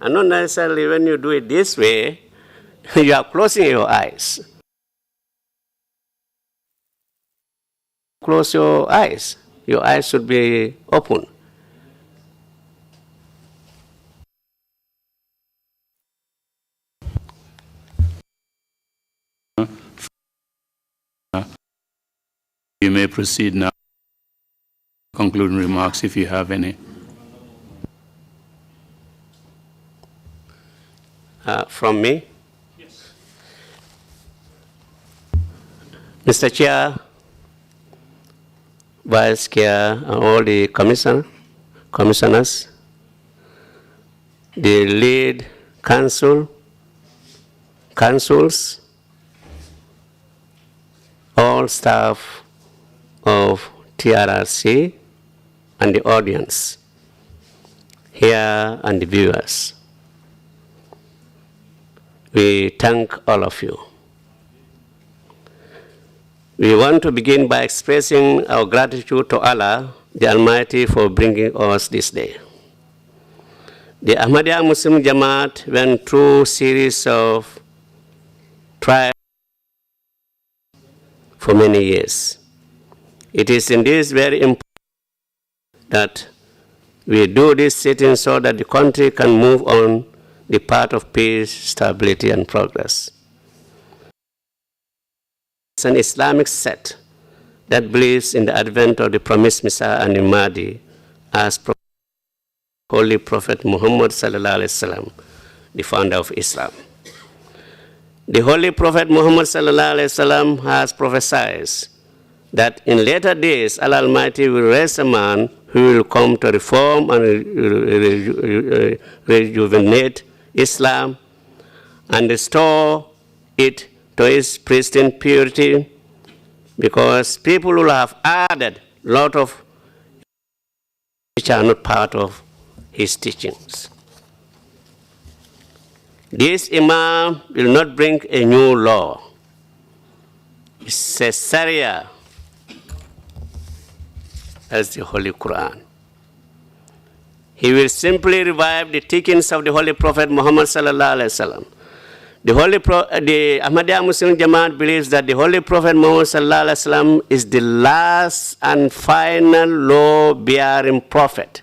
And not necessarily when you do it this way, you are closing your eyes. Close your eyes. Your eyes should be open. You may proceed now. Concluding remarks if you have any. From me? Yes. Mr. Chair, Vice Chair, and all the commissioners, the lead councils, all staff of TRRC, and the audience here and the viewers. We thank all of you. We want to begin by expressing our gratitude to Allah, the Almighty, for bringing us this day. The Ahmadiyya Muslim Jamaat went through a series of trials for many years. It is indeed very important that we do this sitting so that the country can move on the path of peace, stability, and progress. It's an Islamic sect that believes in the advent of the promised Messiah and the Mahdi as Holy Prophet Muhammad sallallahu alaihi wasallam, the founder of Islam. The Holy Prophet Muhammad sallallahu alaihi wasallam has prophesied that in later days Allah Almighty will raise a man who will come to reform and rejuvenate Islam and restore it to its pristine purity, because people will have added a lot of which are not part of his teachings. This Imam will not bring a new law. It's a Sharia, as the Holy Quran. He will simply revive the teachings of the Holy Prophet Muhammad sallallahu alaihi wasallam. The Ahmadiyya Muslim Jamaat believes that the Holy Prophet Muhammad sallallahu alaihi wasallam is the last and final law-bearing prophet.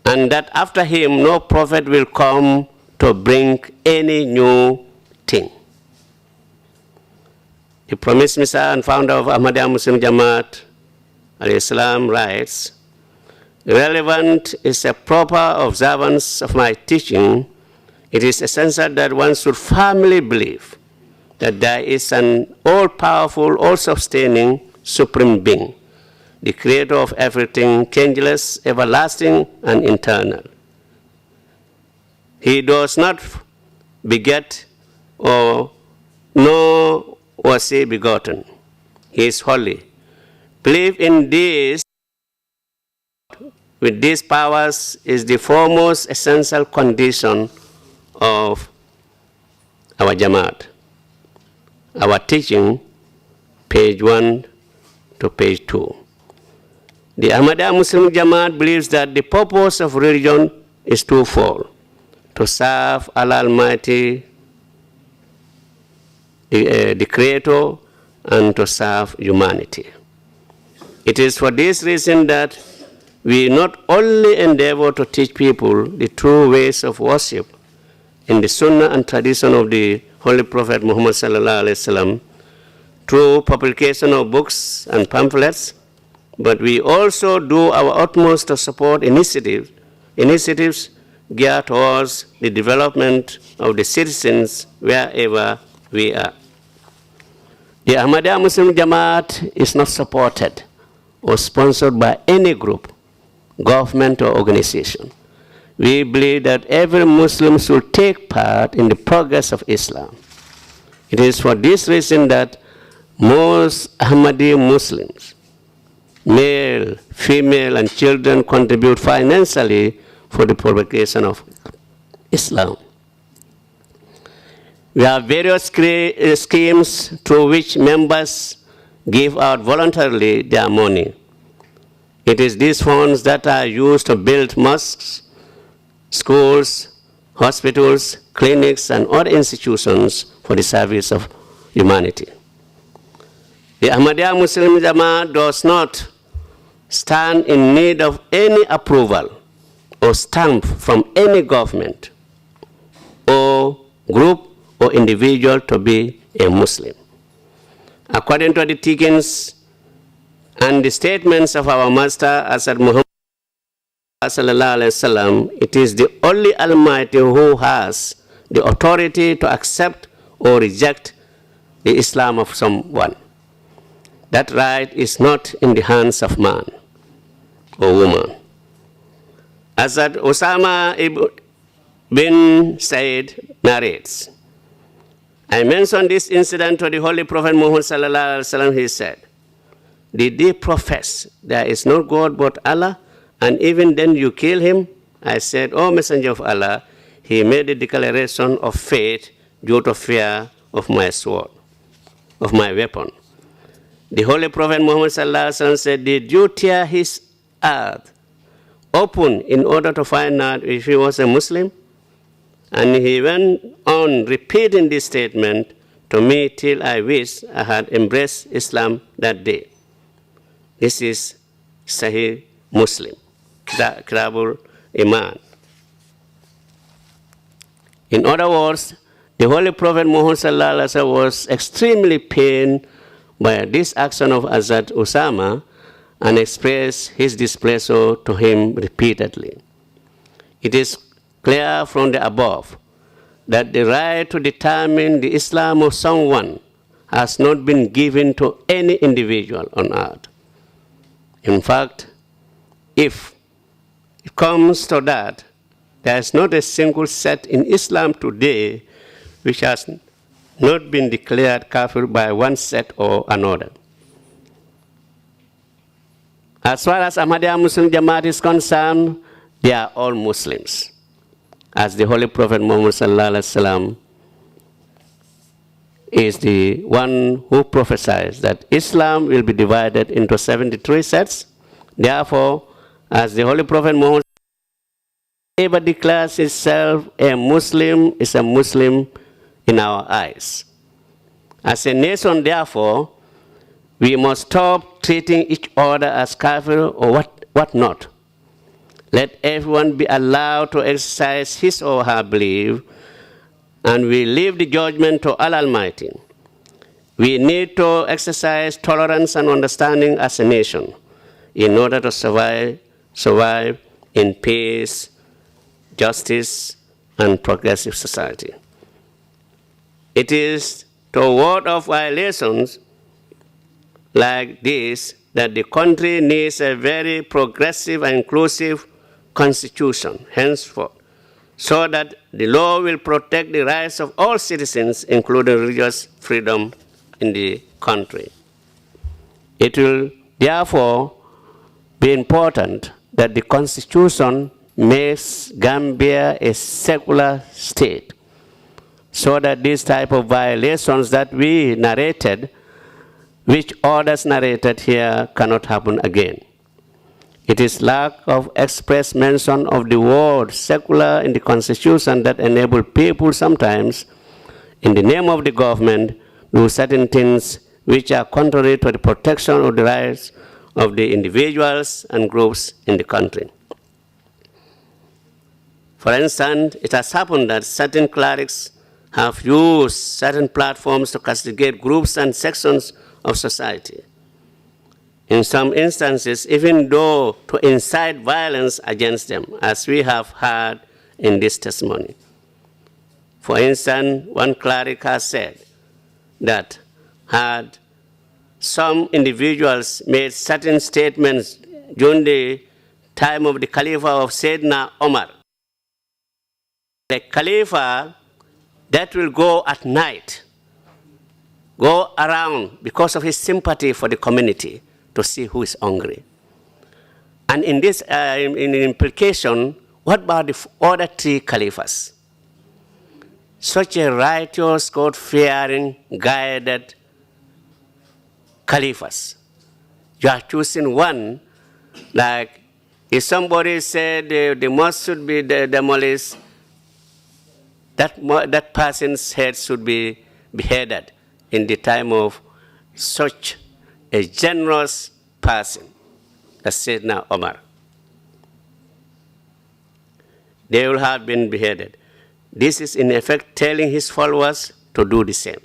And and that after him no prophet will come to bring any new thing. The promised Messiah and founder of Ahmadiyya Muslim Jamaat al-Islam writes, relevant is a proper observance of my teaching. It is essential that one should firmly believe that there is an all-powerful, all-sustaining Supreme Being, the creator of everything, changeless, everlasting, and eternal. He does not beget or nor was he begotten. He is holy. Belief in this with these powers is the foremost essential condition of our Jamaat. Our teaching, page 1 to page 2. The Ahmadiyya Muslim Jamaat believes that the purpose of religion is twofold: to serve Allah Almighty, the Creator, and to serve humanity. It is for this reason that we not only endeavor to teach people the true ways of worship in the Sunnah and tradition of the Holy Prophet Muhammad sallallahu alaihi wasallam through publication of books and pamphlets, but we also do our utmost to support initiatives geared towards the development of the citizens wherever we are. The Ahmadiyya Muslim Jamaat is not supported or sponsored by any group, government, or organization. We believe that every Muslim should take part in the progress of Islam. It is for this reason that most Ahmadiyya Muslims, male, female, and children, contribute financially for the propagation of Islam. We have various schemes through which members give out voluntarily their money. It is these funds that are used to build mosques, schools, hospitals, clinics, and other institutions for the service of humanity. The Ahmadiyya Muslim Jamaat does not stand in need of any approval or stamp from any government or group or individual to be a Muslim. According to the teachings and the statements of our Master Asad Muhammad sallallahu alaihi wasallam, it is the only Almighty who has the authority to accept or reject the Islam of someone. That right is not in the hands of man or woman. Asad Osama bin Said narrates, I mentioned this incident to the Holy Prophet Muhammad sallallahu alaihi wasallam. He said, did they profess there is no God but Allah, and even then you kill him? I said, O Messenger of Allah, he made a declaration of faith due to fear of my sword, of my weapon. The Holy Prophet Muhammad sallallahu alaihi wasallam said, did you tear his earth open in order to find out if he was a Muslim? And he went on repeating this statement to me till I wished I had embraced Islam that day. This is Sahih Muslim, Kitabul Iman. In other words, the Holy Prophet Muhammad sallallahu alaihi wasallam was extremely pained by this action of Asad Osama and expressed his displeasure to him repeatedly. It is clear from the above that the right to determine the Islam of someone has not been given to any individual on earth. In fact, if it comes to that, there is not a single sect in Islam today which has not been declared kafir by one sect or another. As far as Ahmadiyya Muslim Jamaat is concerned, they are all Muslims. As the Holy Prophet Muhammad sallallahu alaihi wasallam is the one who prophesies that Islam will be divided into 73 sects. Therefore, as the Holy Prophet Muhammad ever declares himself a Muslim, is a Muslim in our eyes. As a nation, therefore, we must stop treating each other as kafir or what not, Let everyone be allowed to exercise his or her belief, and we leave the judgment to Allah Almighty. We need to exercise tolerance and understanding as a nation in order to survive in peace, justice, and progressive society. It is toward of violations like this that the country needs a very progressive and inclusive constitution henceforth, so that the law will protect the rights of all citizens, including religious freedom in the country. It will therefore be important that the constitution makes Gambia a secular state, so that these type of violations that we narrated, which others narrated here, cannot happen again. It is lack of express mention of the word secular in the Constitution that enable people sometimes, in the name of the government, do certain things which are contrary to the protection of the rights of the individuals and groups in the country. For instance, it has happened that certain clerics have used certain platforms to castigate groups and sections of society. In some instances, even though to incite violence against them, as we have heard in this testimony. For instance, one cleric has said that had some individuals made certain statements during the time of the Caliph of Sayyidina Omar, the Caliph that will go at night, go around because of his sympathy for the community, to see who is hungry. And in this in implication, what about the other three caliphs? Such a righteous, God-fearing, guided caliphs. You are choosing one, like if somebody said the mosque should be demolished, that person's head should be beheaded in the time of such a generous person, as said now Omar. They will have been beheaded. This is in effect telling his followers to do the same.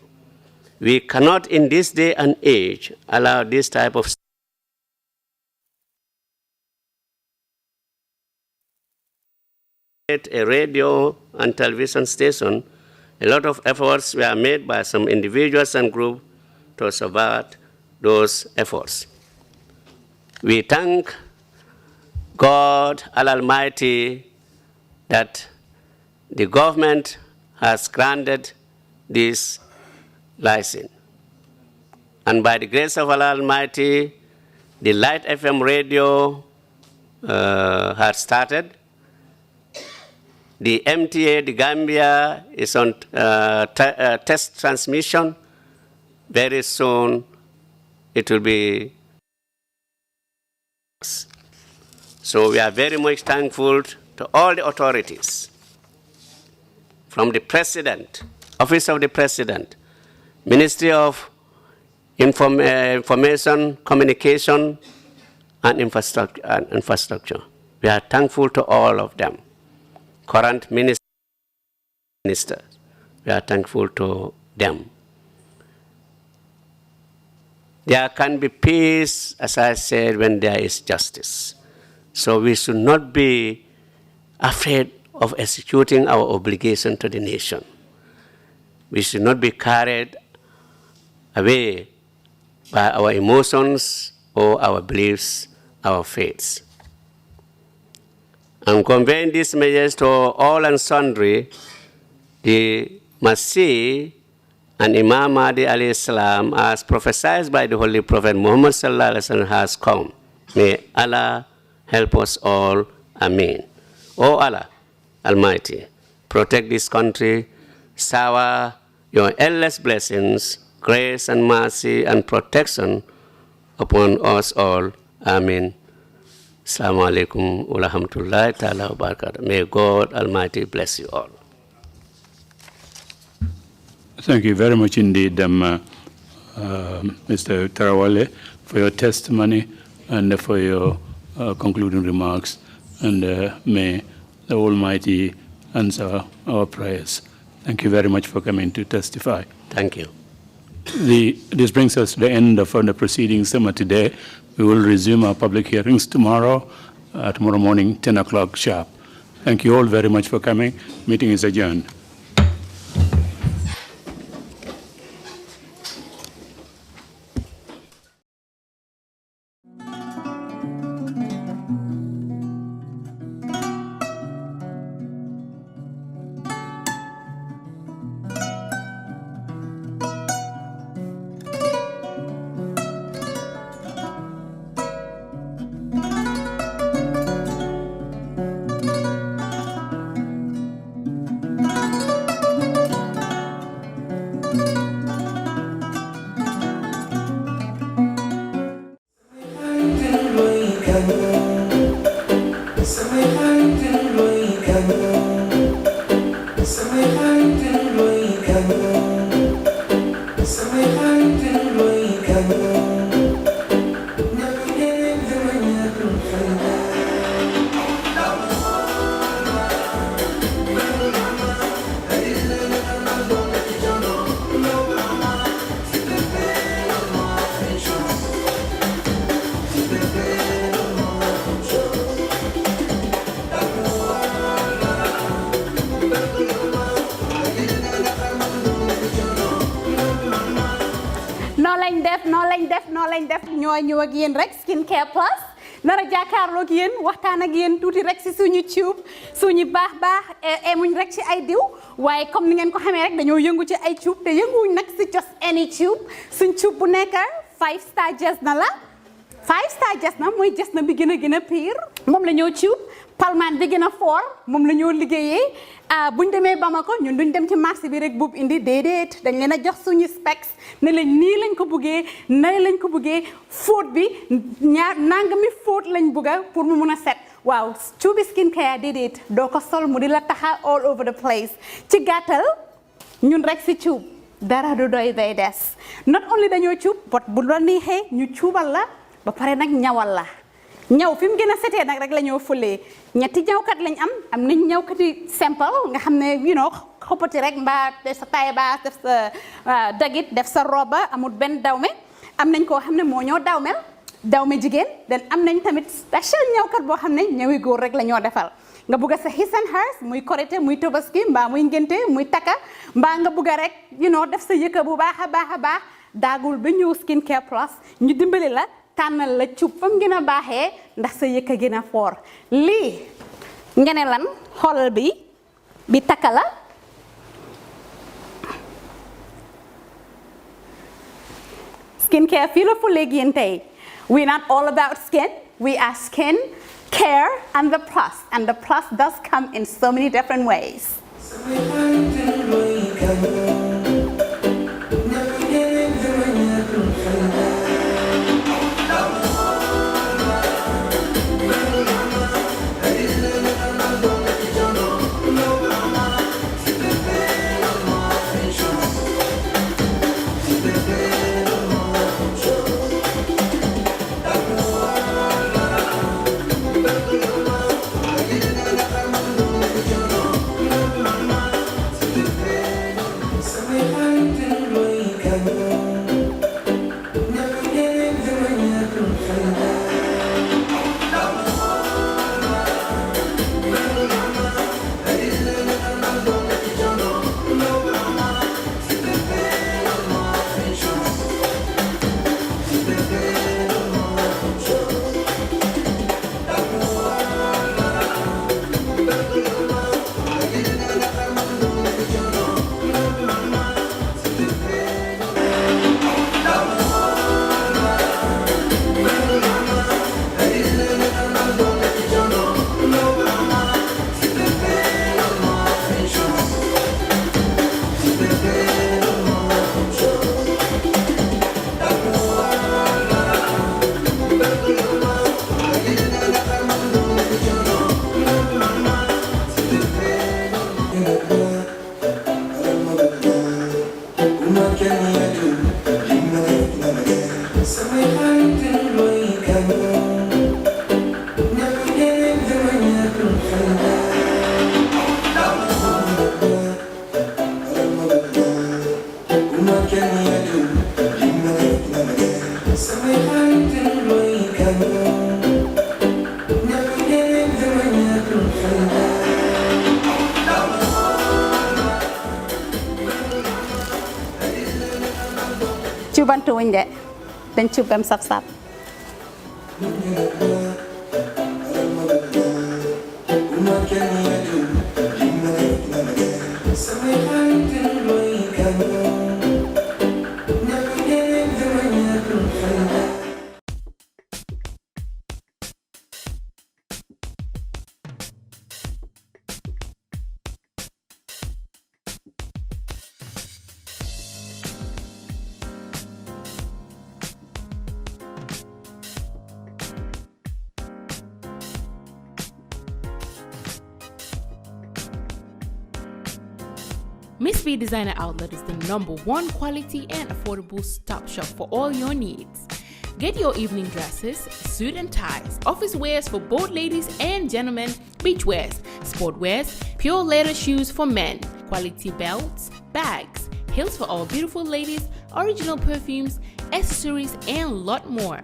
We cannot in this day and age allow this type of a radio and television station. A lot of efforts were made by some individuals and groups to subvert those efforts. We thank God Almighty that the government has granted this license. And by the grace of Allah Almighty, the Light FM radio has started. The MTA, the Gambia, is on test transmission. Very soon, it will be. So we are very much thankful to all the authorities, from the President, Office of the President, Ministry of Information, Communication, and Infrastructure. We are thankful to all of them. Current ministers, we are thankful to them. There can be peace, as I said, when there is justice. So we should not be afraid of executing our obligation to the nation. We should not be carried away by our emotions or our beliefs, our faiths. I'm conveying these messages to all and sundry. The Masih and Imam Mahdi alayhi salam, as prophesied by the Holy Prophet Muhammad sallallahu alaihi wasallam, has come. May Allah help us all. Amen. O Allah Almighty, protect this country, shower your endless blessings, grace and mercy and protection upon us all. Amen. Assalamu alaikum wa rahmatullahi ta'ala wa barakatuh. May God Almighty bless you all. Thank you very much indeed, Mr. Trawally, for your testimony and for your concluding remarks. and may the Almighty answer our prayers. Thank you very much for coming to testify. Thank you. This brings us to the end of the proceedings today. We will resume our public hearings tomorrow morning, 10 o'clock sharp. Thank you all very much for coming. Meeting is adjourned. ñoo ak yéen rek skincare plus nara jàkkaarloo ak yéen waxtaan ak yéen tuuti rek si suñu tube suñu baax emuñ rek ci ay diw waaye comme ni ngeen ko xamee rek dañoo yëngu ci ay tube te yënguwuñ nag si just any tube suñ tube bu nekk 5-star Jesna la 5-star Jesna mooy Jesna bi gën a pire moom la ñoo tube palmaan bi gën a fort moom la ñoo liggéeyee buñ demee Bamako ñun duñ dem ci marché bi rek buub indi déedéet dañ leen a jox suñu specs ne lañ nii lañ ko bëggee nay lañ ko bëggee fóot bi nangami fóot lañ bëgga pour mu mun a set waaw cuubi skincare déedéet doo ko sol mu di la taxa all over the place ci gàttal ñun rek si cuub dara du doy day des not only dañoo cuub but bu la neexee ñu cuubal la ba pare nag ñawal la ñaw fi mu gën a setee nag rek la ñoo fulee ñetti ñawkat lañ am nañ ñawkati simple nga xam ne xoppati rek mbaa def sa taille basse def sa dagit def sa roba amul benn dawme am nañ koo xam ne moo ñoo dawme jigéen den am nañ tamit special ñawkat boo xam ne ñawi góor rek la ñoo defal nga bugg a sa his and hers muy korité muy tobaski mbaa muy ngénte muy takka mbaa nga bugg a rek def sa yëkka bu baax a baax daagul ba ñëw skincare plus ñu dimbali la tànnal la cuub fam gën a baaxee ndax sa yëkka gën a foor lii nga ne lan xoolal bi takka la skincare fii la fu léegi yéen tey we're not all about skin we are skin care and the plus does come in so many different ways. cuubantu wuñ de dañ cuub bam saf-saf Miss B Designer Outlet is the #1 quality and affordable stop shop for all your needs. Get your evening dresses, suit and ties, office wears for both ladies and gentlemen, beach wears, sport wears, pure leather shoes for men, quality belts, bags, heels for all beautiful ladies, original perfumes, accessories, and a lot more.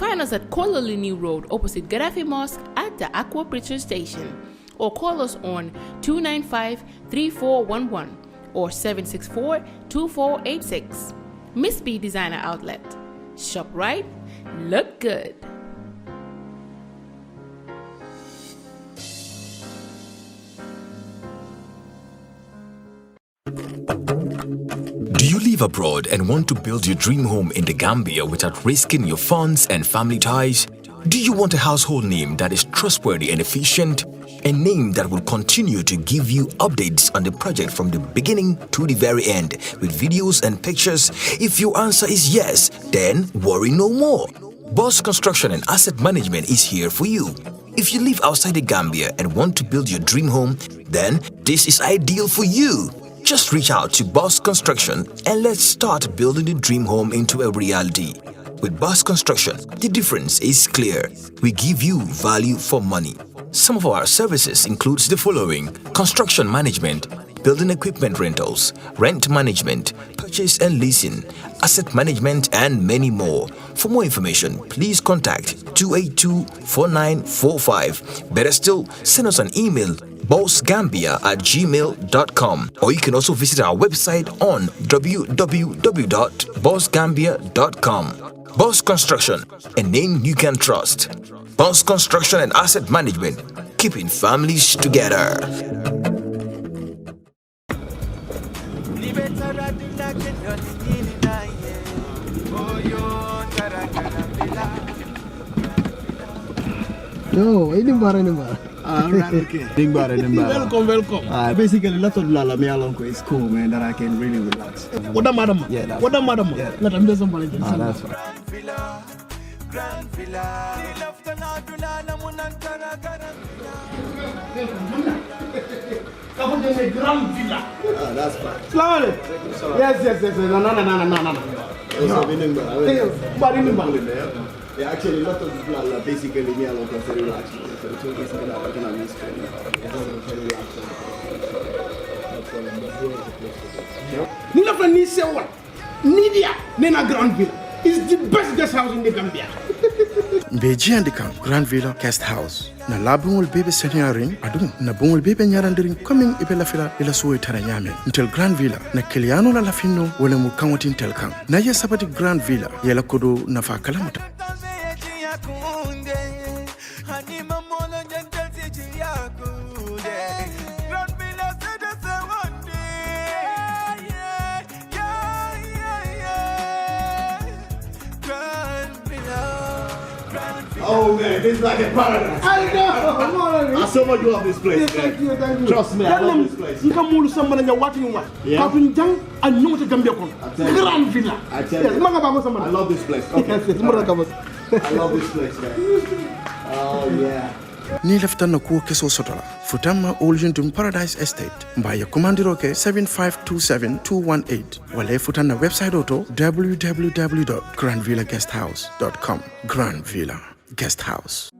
Find us at Kololini Road opposite Gaddafi Mosque at the Aqua Preacher Station, or call us on 295-3411 or 764-2486. Miss B Designer Outlet. Shop right, look good. Do you live abroad and want to build your dream home in the Gambia without risking your funds and family ties? Do you want a household name that is trustworthy and efficient? A name that will continue to give you updates on the project from the beginning to the very end with videos and pictures? If your answer is yes, then worry no more. Boss Construction and Asset Management is here for you. If you live outside the Gambia and want to build your dream home, then this is ideal for you. Just reach out to Boss Construction and let's start building the dream home into a reality. With Boss Construction, the difference is clear. We give you value for money. Some of our services includes the following: construction management, building equipment rentals, rent management, purchase and leasing, asset management, and many more. For more information, please contact 282-4945. Better still, send us an email, bossgambia@gmail.com, or you can also visit our website on www.bossgambia.com. Boss Construction, a name you can trust. Boss Construction and Asset Management, keeping families together. No, ini bara. Alright, okay. Welcome. Basically, lot of lala me along is cool, man, that I can really relax. What the madam? Yeah, that's what the madam? Yeah. Let them do somebody. That's fine. Grand Villa. Grand Villa. That's fine. Slowly. Yes. No. Yeah, actually, a lot of people are basically me alone because they relax. So it's okay to get out and I'm used to it. Nina Fani say what? Nidia, Nena Grand Villa is the best guest house in the Gambia. Beji andikam Grand Villa Guest House. Na labungul bebe senyaring adum na bungul bebe nyarandiring coming ibela fila ila suwe taranyame. Until Grand Villa na kiliano la lafino wale mukanwatin telkang. Na ye sabati Grand Villa yela kodo na fa kalamuta. Oh man, this is like a paradise. I know. I so much love this place. Thank you. Trust me, I love this place. You can move somebody and you're watching what? Captain Jang and no to Gambia. Grand Villa. I tell you. I love this place. Okay. I love this place, man. Oh yeah. Ni lefta na kuo keso sotola. Futama Oljuntum Paradise Estate. Mbaya Kumandiroke 7527218. Wale futana website auto www.grandvillaguesthouse.com. Grand Villa Guest House.